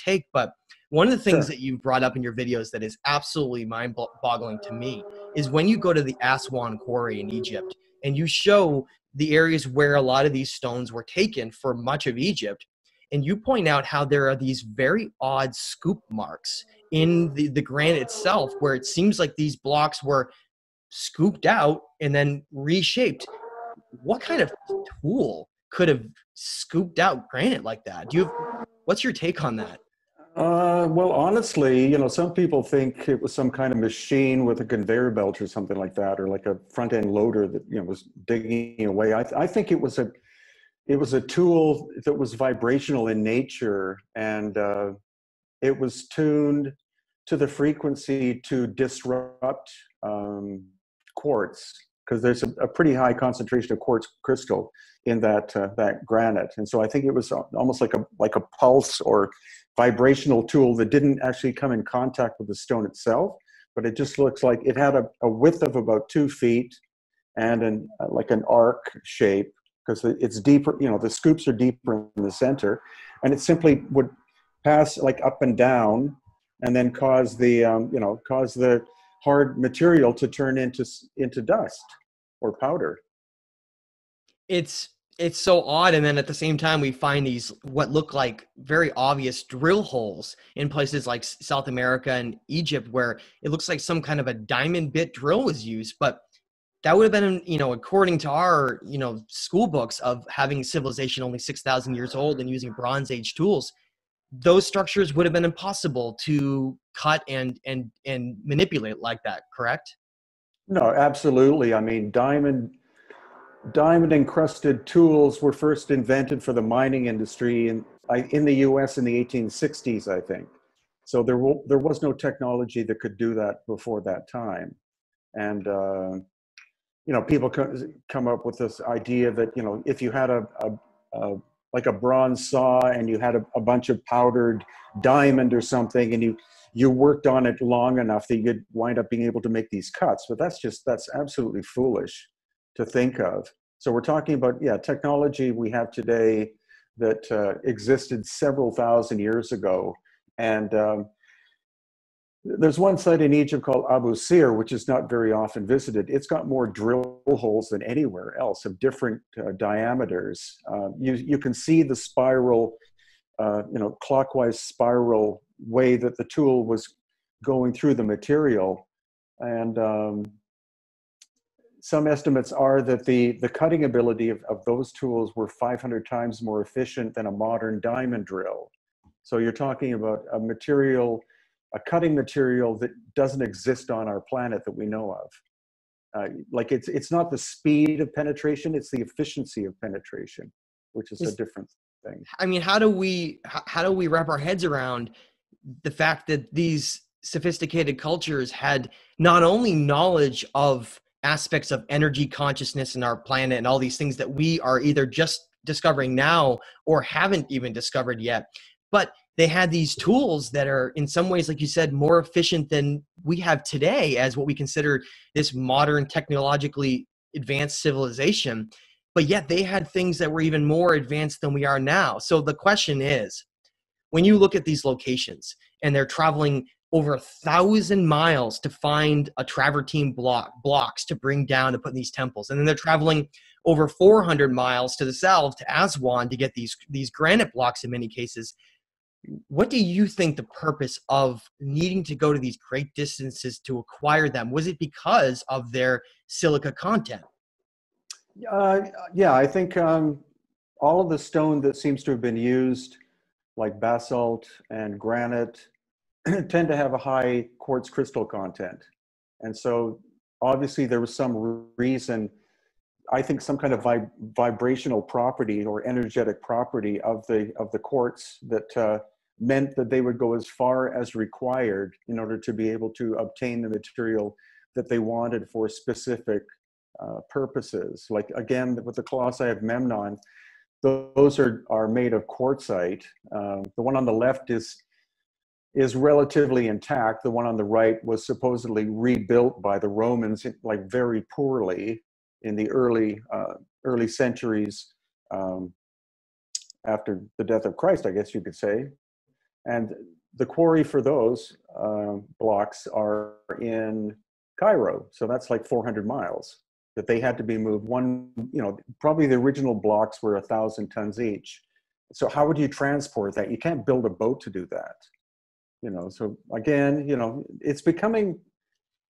[SPEAKER 1] take. But one of the things that you brought up in your videos that is absolutely mind-boggling to me is when you go to the Aswan Quarry in Egypt and you show the areas where a lot of these stones were taken for much of Egypt, and you point out how there are these very odd scoop marks in the granite itself, where it seems like these blocks were scooped out and then reshaped. What kind of tool could have scooped out granite like that? What's your take on that?
[SPEAKER 2] Well, honestly, you know, some people think it was some kind of machine with a conveyor belt or something like that, or like a front end loader that, you know, was digging away. I think it was a tool that was vibrational in nature, and it was tuned to the frequency to disrupt quartz, because there's a pretty high concentration of quartz crystal in that granite, and so I think it was almost like a pulse or vibrational tool that didn't actually come in contact with the stone itself, but it just looks like it had a width of about 2 feet and like an arc shape, because it's deeper, you know, the scoops are deeper in the center, and it simply would pass like up and down and then cause the hard material to turn into dust or powder.
[SPEAKER 1] It's so odd. And then at the same time, we find these what look like very obvious drill holes in places like South America and Egypt, where it looks like some kind of a diamond bit drill was used. But that would have been, you know, according to our, you know, school books of having civilization only 6,000 years old and using Bronze Age tools, those structures would have been impossible to cut and manipulate like that, correct?
[SPEAKER 2] No, absolutely. I mean, diamond encrusted tools were first invented for the mining industry in the US in the 1860s, I think. So there was no technology that could do that before that time. And, you know, people come up with this idea that, you know, if you had like a bronze saw and you had a bunch of powdered diamond or something, and you worked on it long enough that you'd wind up being able to make these cuts. But that's absolutely foolish to think of. So we're talking about, yeah, technology we have today that existed several thousand years ago. And there's one site in Egypt called Abu Sir, which is not very often visited. It's got more drill holes than anywhere else of different diameters. You can see the spiral, you know, clockwise spiral way that the tool was going through the material. And some estimates are that the cutting ability of those tools were 500 times more efficient than a modern diamond drill. So you're talking about a cutting material that doesn't exist on our planet that we know of. Like it's not the speed of penetration, it's the efficiency of penetration, which is a different thing.
[SPEAKER 1] I mean, how do we wrap our heads around the fact that these sophisticated cultures had not only knowledge of aspects of energy consciousness in our planet and all these things that we are either just discovering now or haven't even discovered yet, but they had these tools that are in some ways, like you said, more efficient than we have today as what we consider this modern technologically advanced civilization. but yet they had things that were even more advanced than we are now. So the question is, when you look at these locations and they're traveling over 1,000 miles to find a travertine blocks to bring down to put in these temples, and then they're traveling over 400 miles to the south to Aswan to get these granite blocks in many cases. What do you think the purpose of needing to go to these great distances to acquire them? Was it because of their silica content?
[SPEAKER 2] Yeah, I think all of the stone that seems to have been used, like basalt and granite, tend to have a high quartz crystal content. And so obviously there was some reason, I think some kind of vibrational property or energetic property of the quartz that meant that they would go as far as required in order to be able to obtain the material that they wanted for specific purposes. Like again, with the colossi of Memnon, those are made of quartzite. The one on the left is relatively intact. The one on the right was supposedly rebuilt by the Romans, like very poorly in the early centuries after the death of Christ, I guess you could say. And the quarry for those blocks are in Cairo, so that's like 400 miles that they had to be moved. Probably the original blocks were 1,000 tons each. So how would you transport that? You can't build a boat to do that. So again, it's becoming,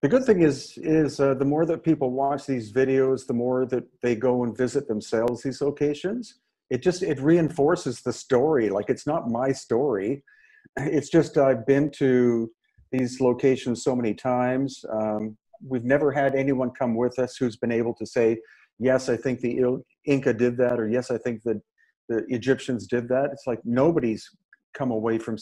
[SPEAKER 2] the good thing is the more that people watch these videos, the more that they go and visit themselves these locations, it reinforces the story. Like, it's not my story. It's just, I've been to these locations so many times. We've never had anyone come with us who's been able to say, yes, I think the Inca did that, or yes, I think that the Egyptians did that. It's like nobody's come away from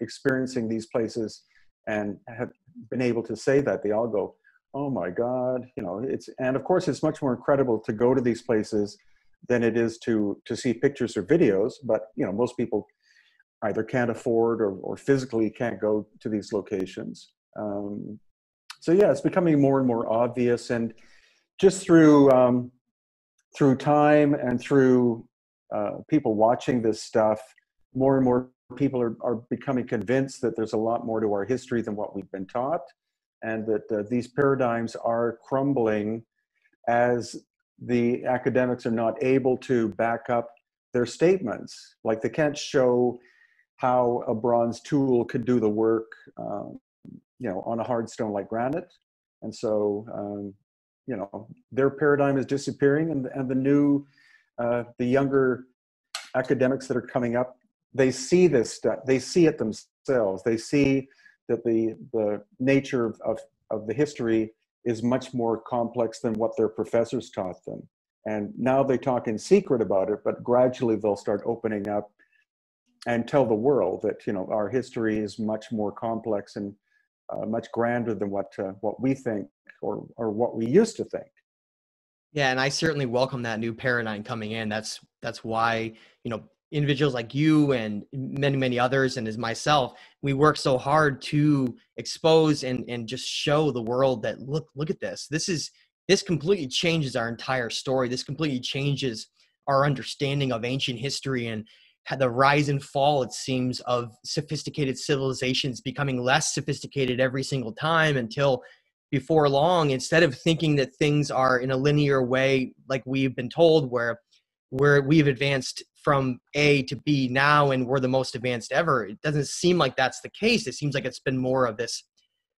[SPEAKER 2] experiencing these places and have been able to say that. They all go, oh my God, and of course it's much more incredible to go to these places than it is to see pictures or videos. But most people either can't afford or physically can't go to these locations. So yeah, it's becoming more and more obvious, and just through time and through people watching this stuff, more and more people are becoming convinced that there's a lot more to our history than what we've been taught, and that these paradigms are crumbling as the academics are not able to back up their statements. Like, they can't show how a bronze tool could do the work on a hard stone like granite. And so their paradigm is disappearing, and the younger academics that are coming up, they see this stuff, they see it themselves. They see that the nature of the history is much more complex than what their professors taught them. And now they talk in secret about it, but gradually they'll start opening up and tell the world that our history is much more complex and much grander than what we think or what we used to think.
[SPEAKER 1] Yeah, and I certainly welcome that new paradigm coming in. That's why individuals like you and many others, and as myself, we work so hard to expose and just show the world that look at this. This completely changes our entire story. This completely changes our understanding of ancient history and the rise and fall, it seems, of sophisticated civilizations becoming less sophisticated every single time, until before long, instead of thinking that things are in a linear way like we've been told, where we've advanced from A to B now and we're the most advanced ever, it doesn't seem like that's the case. It seems like it's been more of this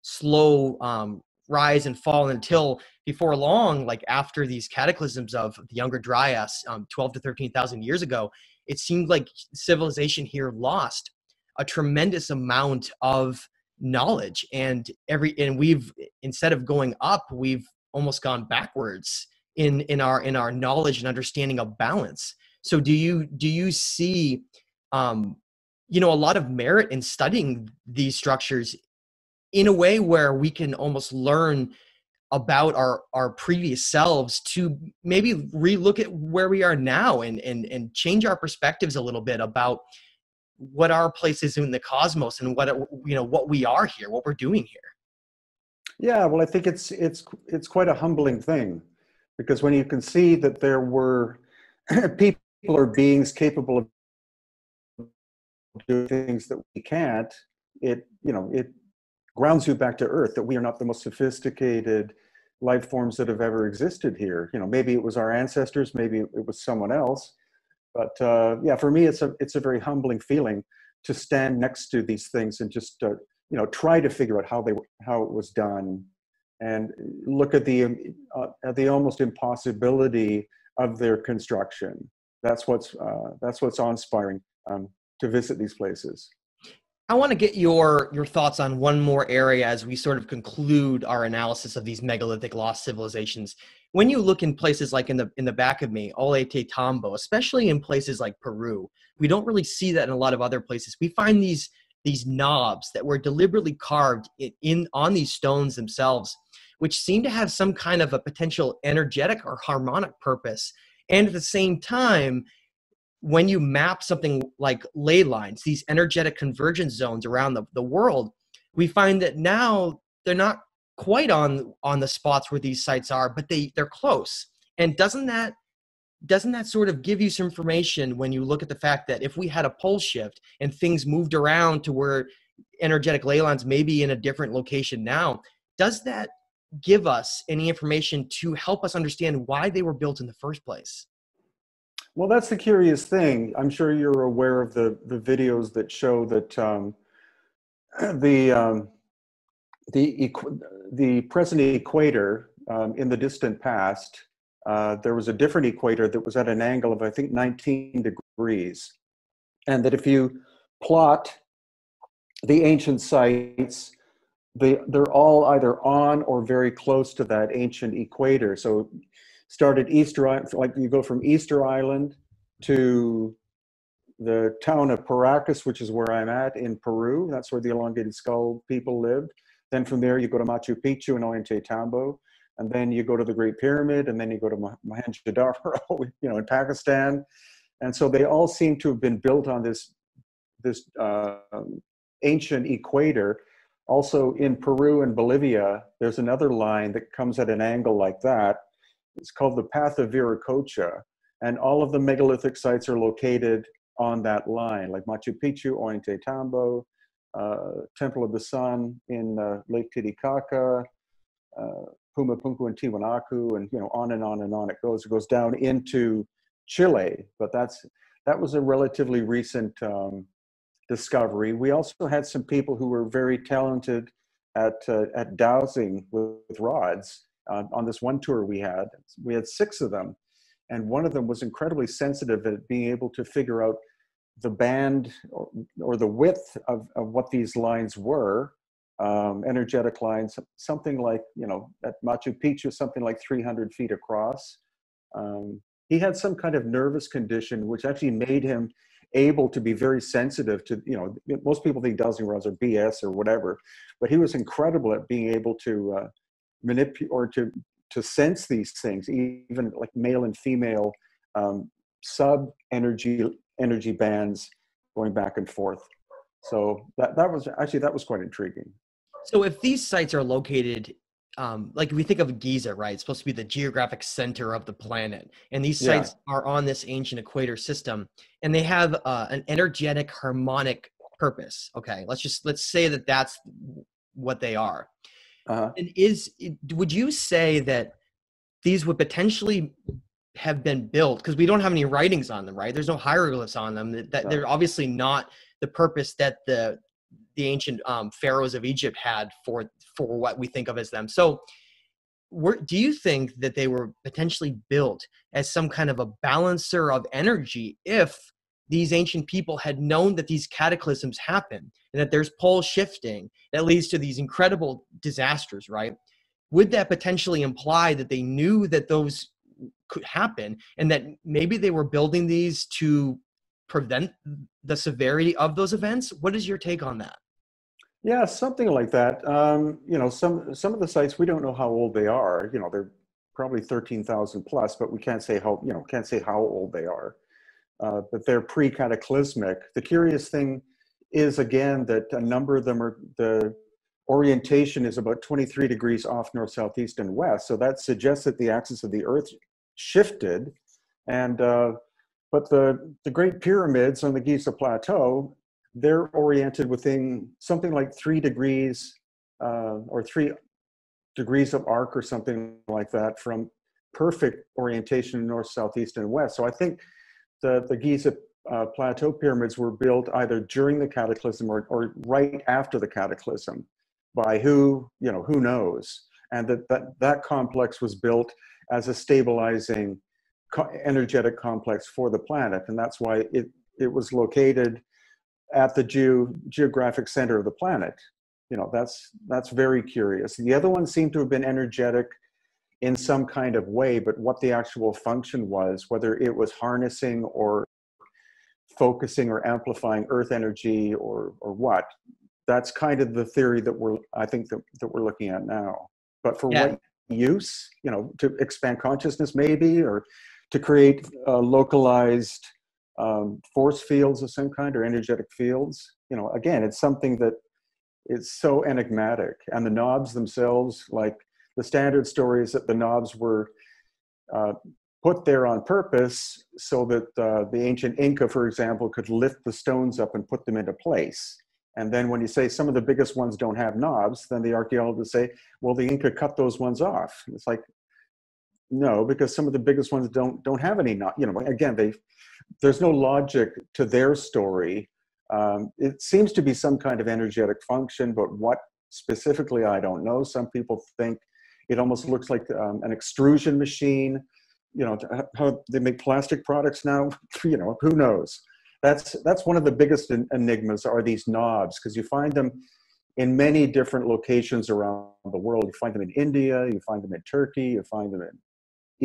[SPEAKER 1] slow rise and fall until before long, like after these cataclysms of the Younger Dryas 12 to 13,000 years ago, it seemed like civilization here lost a tremendous amount of knowledge, and we've, instead of going up, we've almost gone backwards in our knowledge and understanding of balance. So do you see a lot of merit in studying these structures in a way where we can almost learn about our previous selves to maybe relook at where we are now and change our perspectives a little bit about what our place is in the cosmos and what we are here, what we're doing here?
[SPEAKER 2] Yeah, well, I think it's quite a humbling thing, because when you can see that there were people are beings capable of doing things that we can't, it, you know, it grounds you back to earth, that we are not the most sophisticated life forms that have ever existed here. You know, maybe it was our ancestors, maybe it was someone else. But yeah, for me, it's a very humbling feeling to stand next to these things and just you know, try to figure out how it was done, and look at the almost impossibility of their construction. That's what's awe-inspiring, to visit these places.
[SPEAKER 1] I want to get your thoughts on one more area as we sort of conclude our analysis of these megalithic lost civilizations. When you look in places like in the back of me, Ollantaytambo, especially in places like Peru, we don't really see that in a lot of other places. We find these knobs that were deliberately carved on these stones themselves, which seem to have some kind of a potential energetic or harmonic purpose. And at the same time, when you map something like ley lines, these energetic convergence zones around the world, we find that now they're not quite on the spots where these sites are, but they're close. And doesn't that sort of give you some information when you look at the fact that if we had a pole shift and things moved around to where energetic ley lines may be in a different location now, does that give us any information to help us understand why they were built in the first place?
[SPEAKER 2] Well, that's the curious thing. I'm sure you're aware of the videos that show that the present equator, in the distant past, there was a different equator that was at an angle of, I think, 19 degrees. And that if you plot the ancient sites, they're all either on or very close to that ancient equator. So start at Easter Island, like you go from Easter Island to the town of Paracas, which is where I'm at in Peru. That's where the elongated skull people lived. Then from there, you go to Machu Picchu and Ollantaytambo, and then you go to the Great Pyramid, and then you go to Mohenjo-daro, you know, in Pakistan. And so they all seem to have been built on this ancient equator. Also in Peru and Bolivia, there's another line that comes at an angle like that. It's called the Path of Viracocha, and all of the megalithic sites are located on that line, like Machu Picchu, Ollantaytambo, Temple of the Sun in Lake Titicaca, Pumapunku and Tiwanaku, and, you know, on and on and on it goes. It goes down into Chile, but that was a relatively recent discovery. We also had some people who were very talented at dowsing with rods. On this one tour we had 6 of them, and one of them was incredibly sensitive at being able to figure out the band or the width of what these lines were, energetic lines, something like, you know, at Machu Picchu, something like 300 feet across. He had some kind of nervous condition, which actually made him able to be very sensitive to, you know, most people think dowsing rods are BS or whatever, but he was incredible at being able to manipulate or to sense these things, even like male and female sub energy bands going back and forth. So that was quite intriguing.
[SPEAKER 1] So if these sites are located, like if we think of Giza, right, it's supposed to be the geographic center of the planet, and these sites are on this ancient equator system, and they have an energetic harmonic purpose. Okay, let's say that that's what they are. And would you say that these would potentially have been built, because we don't have any writings on them, right? There's no hieroglyphs on them. That they're obviously not the purpose that the ancient pharaohs of Egypt had for what we think of as them. So do you think that they were potentially built as some kind of a balancer of energy if these ancient people had known that these cataclysms happen and that there's pole shifting that leads to these incredible disasters, right? Would that potentially imply that they knew that those could happen and that maybe they were building these to prevent the severity of those events? What is your take on that?
[SPEAKER 2] Yeah, something like that. You know, some of the sites, we don't know how old they are. You know, they're probably 13,000 plus, but we can't say how old they are. But they're pre-cataclysmic. The curious thing is, again, that a number of them the orientation is about 23 degrees off north, south, east, and west. So that suggests that the axis of the Earth shifted And but the Great Pyramids on the Giza Plateau, they're oriented within something like 3 degrees or 3 degrees of arc or something like that from perfect orientation in north, south, east, and west. So I think the Giza Plateau pyramids were built either during the cataclysm or right after the cataclysm by who knows. And that complex was built as a stabilizing energetic complex for the planet. And that's why it was located at the geographic center of the planet. That's very curious. The other ones seem to have been energetic in some kind of way, but what the actual function was, whether it was harnessing or focusing or amplifying earth energy or what, that's kind of the theory that I think that we're looking at now. But for what use? To expand consciousness maybe, or to create localized force fields of some kind or energetic fields. Again, it's something that is so enigmatic. And the knobs themselves, like the standard story is that the knobs were put there on purpose so that the ancient Inca, for example, could lift the stones up and put them into place. And then when you say some of the biggest ones don't have knobs, then the archaeologists say, well, the Inca cut those ones off. It's like, no, because some of the biggest ones don't have any knobs. Again, there's no logic to their story. It seems to be some kind of energetic function, but what specifically, I don't know. Some people think it almost looks like an extrusion machine. How they make plastic products now, who knows? That's one of the biggest enigmas are these knobs, because you find them in many different locations around the world. You find them in India, you find them in Turkey, you find them in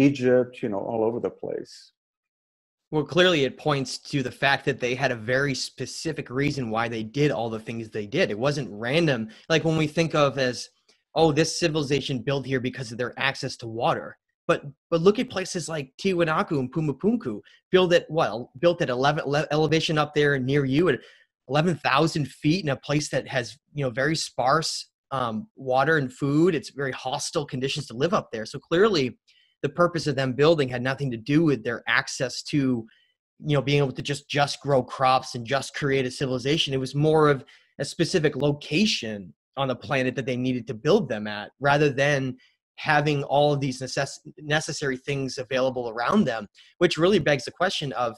[SPEAKER 2] Egypt, all over the place.
[SPEAKER 1] Well, clearly it points to the fact that they had a very specific reason why they did all the things they did. It wasn't random. Like when we think of as, oh, this civilization built here because of their access to water. But look at places like Tiwanaku and Pumapunku, built at 11 elevation up there near you at 11,000 feet in a place that has very sparse water and food. It's very hostile conditions to live up there. So clearly, the purpose of them building had nothing to do with their access to, being able to just grow crops and just create a civilization. It was more of a specific location on the planet that they needed to build them at, rather than having all of these necessary things available around them, which really begs the question of,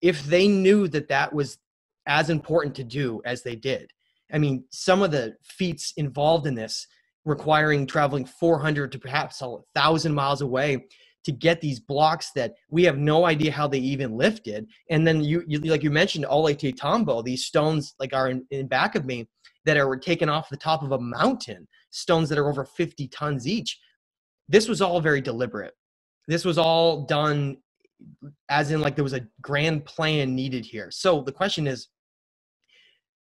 [SPEAKER 1] if they knew that was as important to do as they did. I mean, some of the feats involved in this requiring traveling 400 to perhaps 1,000 miles away to get these blocks that we have no idea how they even lifted. And then you like you mentioned, Ollete Tambo, these stones like are in back of me that were taken off the top of a mountain, stones that are over 50 tons each. This was all very deliberate. This was all done as in like there was a grand plan needed here. So the question is,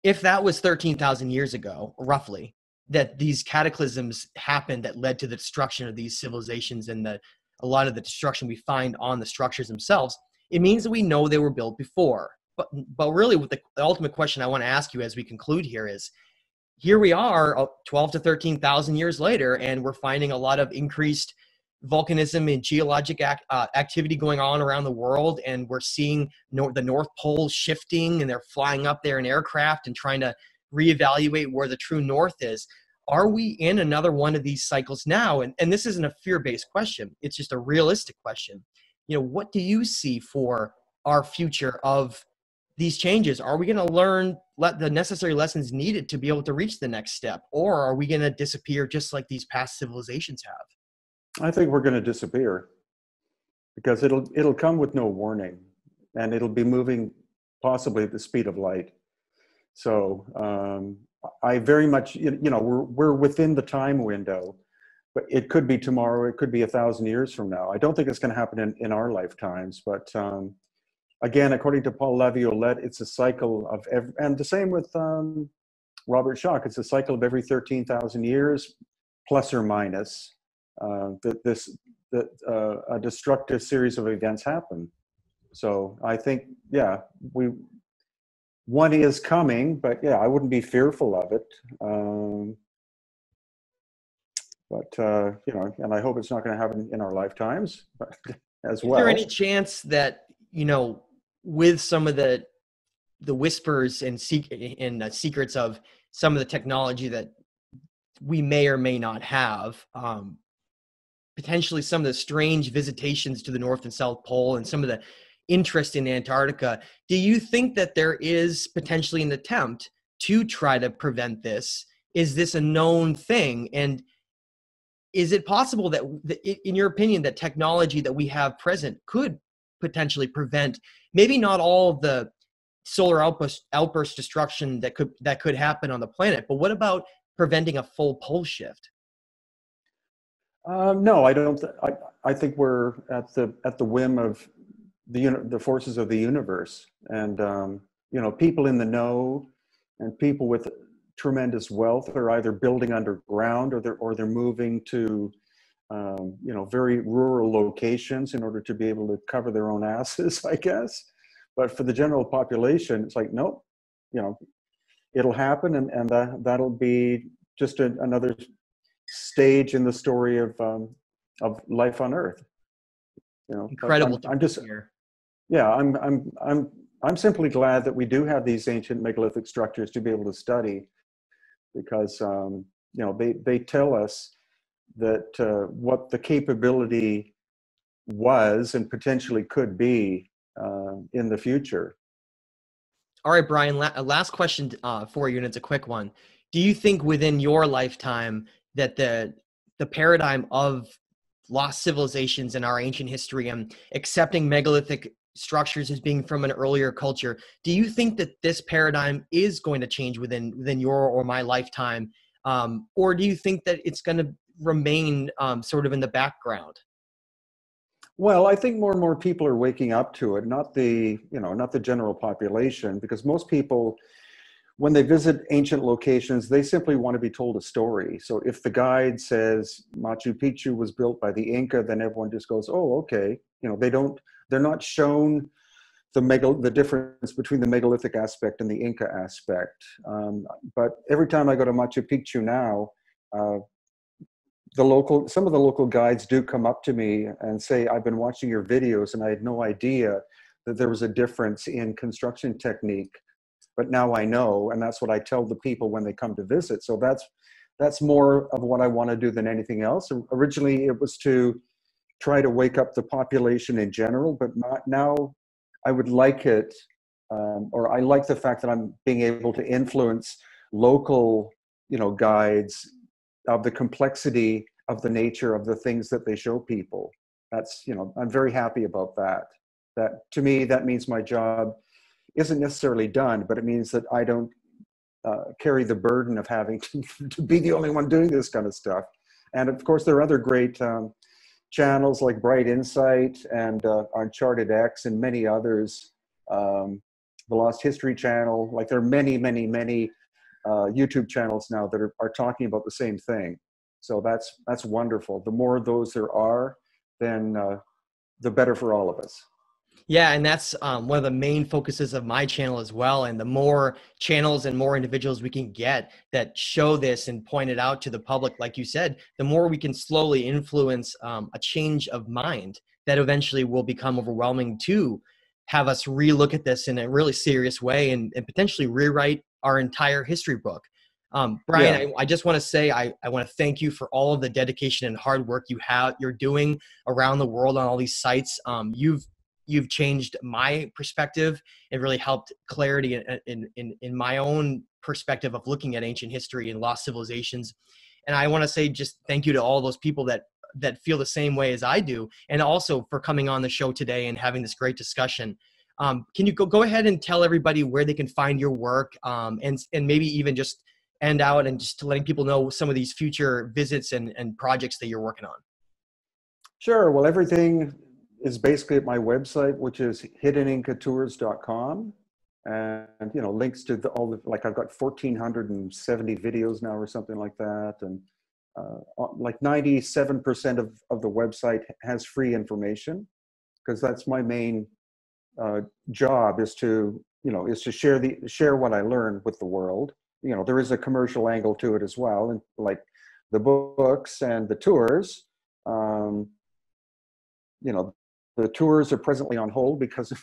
[SPEAKER 1] if that was 13,000 years ago, roughly, that these cataclysms happened that led to the destruction of these civilizations and a lot of the destruction we find on the structures themselves, it means that we know they were built before. But really, what the ultimate question I want to ask you as we conclude here is, here we are 12 to 13,000 years later, and we're finding a lot of increased volcanism and geologic activity going on around the world, and we're seeing the North Pole shifting, and they're flying up there in aircraft and trying to reevaluate where the true north is. Are we in another one of these cycles now? And this isn't a fear-based question. It's just a realistic question. What do you see for our future of these changes? Are we going to learn the necessary lessons needed to be able to reach the next step? Or are we going to disappear just like these past civilizations have?
[SPEAKER 2] I think we're going to disappear, because it'll come with no warning, and it'll be moving possibly at the speed of light. So I very much, we're within the time window, but it could be tomorrow, it could be 1,000 years from now. I don't think it's going to happen in our lifetimes, but again, according to Paul Laviolette, it's a cycle of and the same with Robert Schoch, it's a cycle of every 13,000 years, plus or minus, a destructive series of events happen. So I think, yeah, one is coming, but yeah, I wouldn't be fearful of it. And I hope it's not going to happen in our lifetimes. But as
[SPEAKER 1] Is there any
[SPEAKER 2] well.
[SPEAKER 1] chance that, with some of the whispers and secrets of some of the technology that we may or may not have, potentially some of the strange visitations to the North and South Pole and some of the interest in Antarctica, do you think that there is potentially an attempt to try to prevent this? Is this a known thing? And is it possible that, in your opinion, that technology that we have present could potentially prevent maybe not all of the solar outburst destruction that could happen on the planet, but what about preventing a full pole shift?
[SPEAKER 2] No, I don't. I think we're at the whim of the forces of the universe, and people in the know and people with tremendous wealth are either building underground or they're moving to very rural locations in order to be able to cover their own asses, I guess. But for the general population, it's like, nope, it'll happen, and that'll be just another stage in the story of life on Earth. But
[SPEAKER 1] Incredible to
[SPEAKER 2] I'm just,
[SPEAKER 1] hear.
[SPEAKER 2] yeah, I'm simply glad that we do have these ancient megalithic structures to be able to study, because they tell us that what the capability was and potentially could be in the future.
[SPEAKER 1] All right, Brian, last question for you, and it's a quick one. Do you think within your lifetime that the paradigm of lost civilizations in our ancient history and accepting megalithic structures as being from an earlier culture, do you think that this paradigm is going to change within your or my lifetime? Or do you think that it's going to remain sort of in the background?
[SPEAKER 2] Well, I think more and more people are waking up to it, not the general population, because most people, when they visit ancient locations, they simply want to be told a story. So if the guide says Machu Picchu was built by the Inca, then everyone just goes, oh, okay. They're not shown the difference between the megalithic aspect and the Inca aspect. But every time I go to Machu Picchu now, some of the local guides do come up to me and say, I've been watching your videos and I had no idea that there was a difference in construction technique, but now I know, and that's what I tell the people when they come to visit. So that's more of what I want to do than anything else. Originally, it was to try to wake up the population in general, but now I would like it, or I like the fact that I'm being able to influence local, guides of the complexity of the nature of the things that they show people. That's, I'm very happy about that. That, to me, that means my job isn't necessarily done, but it means that I don't carry the burden of having to be the only one doing this kind of stuff. And of course, there are other great channels like Bright Insight and Uncharted X and many others, the Lost History channel. Like, there are many, many, many YouTube channels now that are talking about the same thing. So that's wonderful. The more of those there are, then the better for all of us.
[SPEAKER 1] Yeah, and that's one of the main focuses of my channel as well. And the more channels and more individuals we can get that show this and point it out to the public, like you said, the more we can slowly influence a change of mind that eventually will become overwhelming to have us relook at this in a really serious way and potentially rewrite our entire history book. Brian,
[SPEAKER 2] Yeah.
[SPEAKER 1] I just want to say I want to thank you for all of the dedication and hard work you're doing around the world on all these sites. You've changed my perspective and really helped clarity in my own perspective of looking at ancient history and lost civilizations. And I want to say just thank you to all those people that feel the same way as I do, and also for coming on the show today and having this great discussion. Can you go ahead and tell everybody where they can find your work, and maybe even just end out and just letting people know some of these future visits and projects that you're working on?
[SPEAKER 2] Sure. Well, everything is basically at my website, which is hiddenincatours.com. And, links to like I've got 1,470 videos now or something like that. And like 97% of the website has free information, because that's my main job, is to share what I learned with the world. There is a commercial angle to it as well, and like the books and the tours, the tours are presently on hold because of,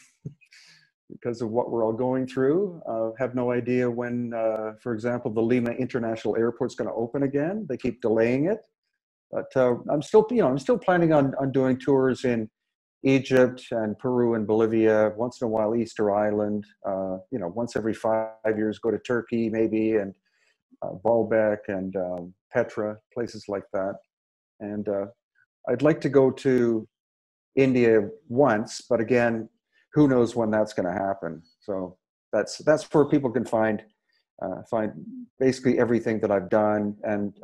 [SPEAKER 2] because of what we're all going through. Have no idea when, for example, the Lima International Airport is going to open again. They keep delaying it. But I'm still, I'm still planning on doing tours in Egypt and Peru and Bolivia, once in a while Easter Island, once every 5 years go to Turkey maybe, and Baalbek and Petra, places like that. And I'd like to go to India once, but again, who knows when that's going to happen. So that's where people can find basically everything that I've done, and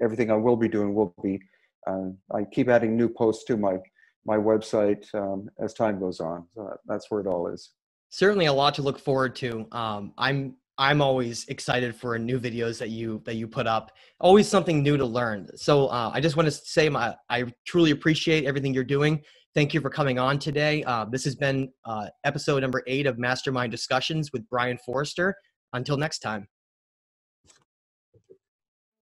[SPEAKER 2] everything I will be doing will be, I keep adding new posts to my website as time goes on. So that's where it all is.
[SPEAKER 1] Certainly a lot to look forward to. I'm always excited for new videos that you put up. Always something new to learn. So I just want to say I truly appreciate everything you're doing. Thank you for coming on today. This has been episode number 8 of Mastermind Discussions with Brian Forrester. Until next time.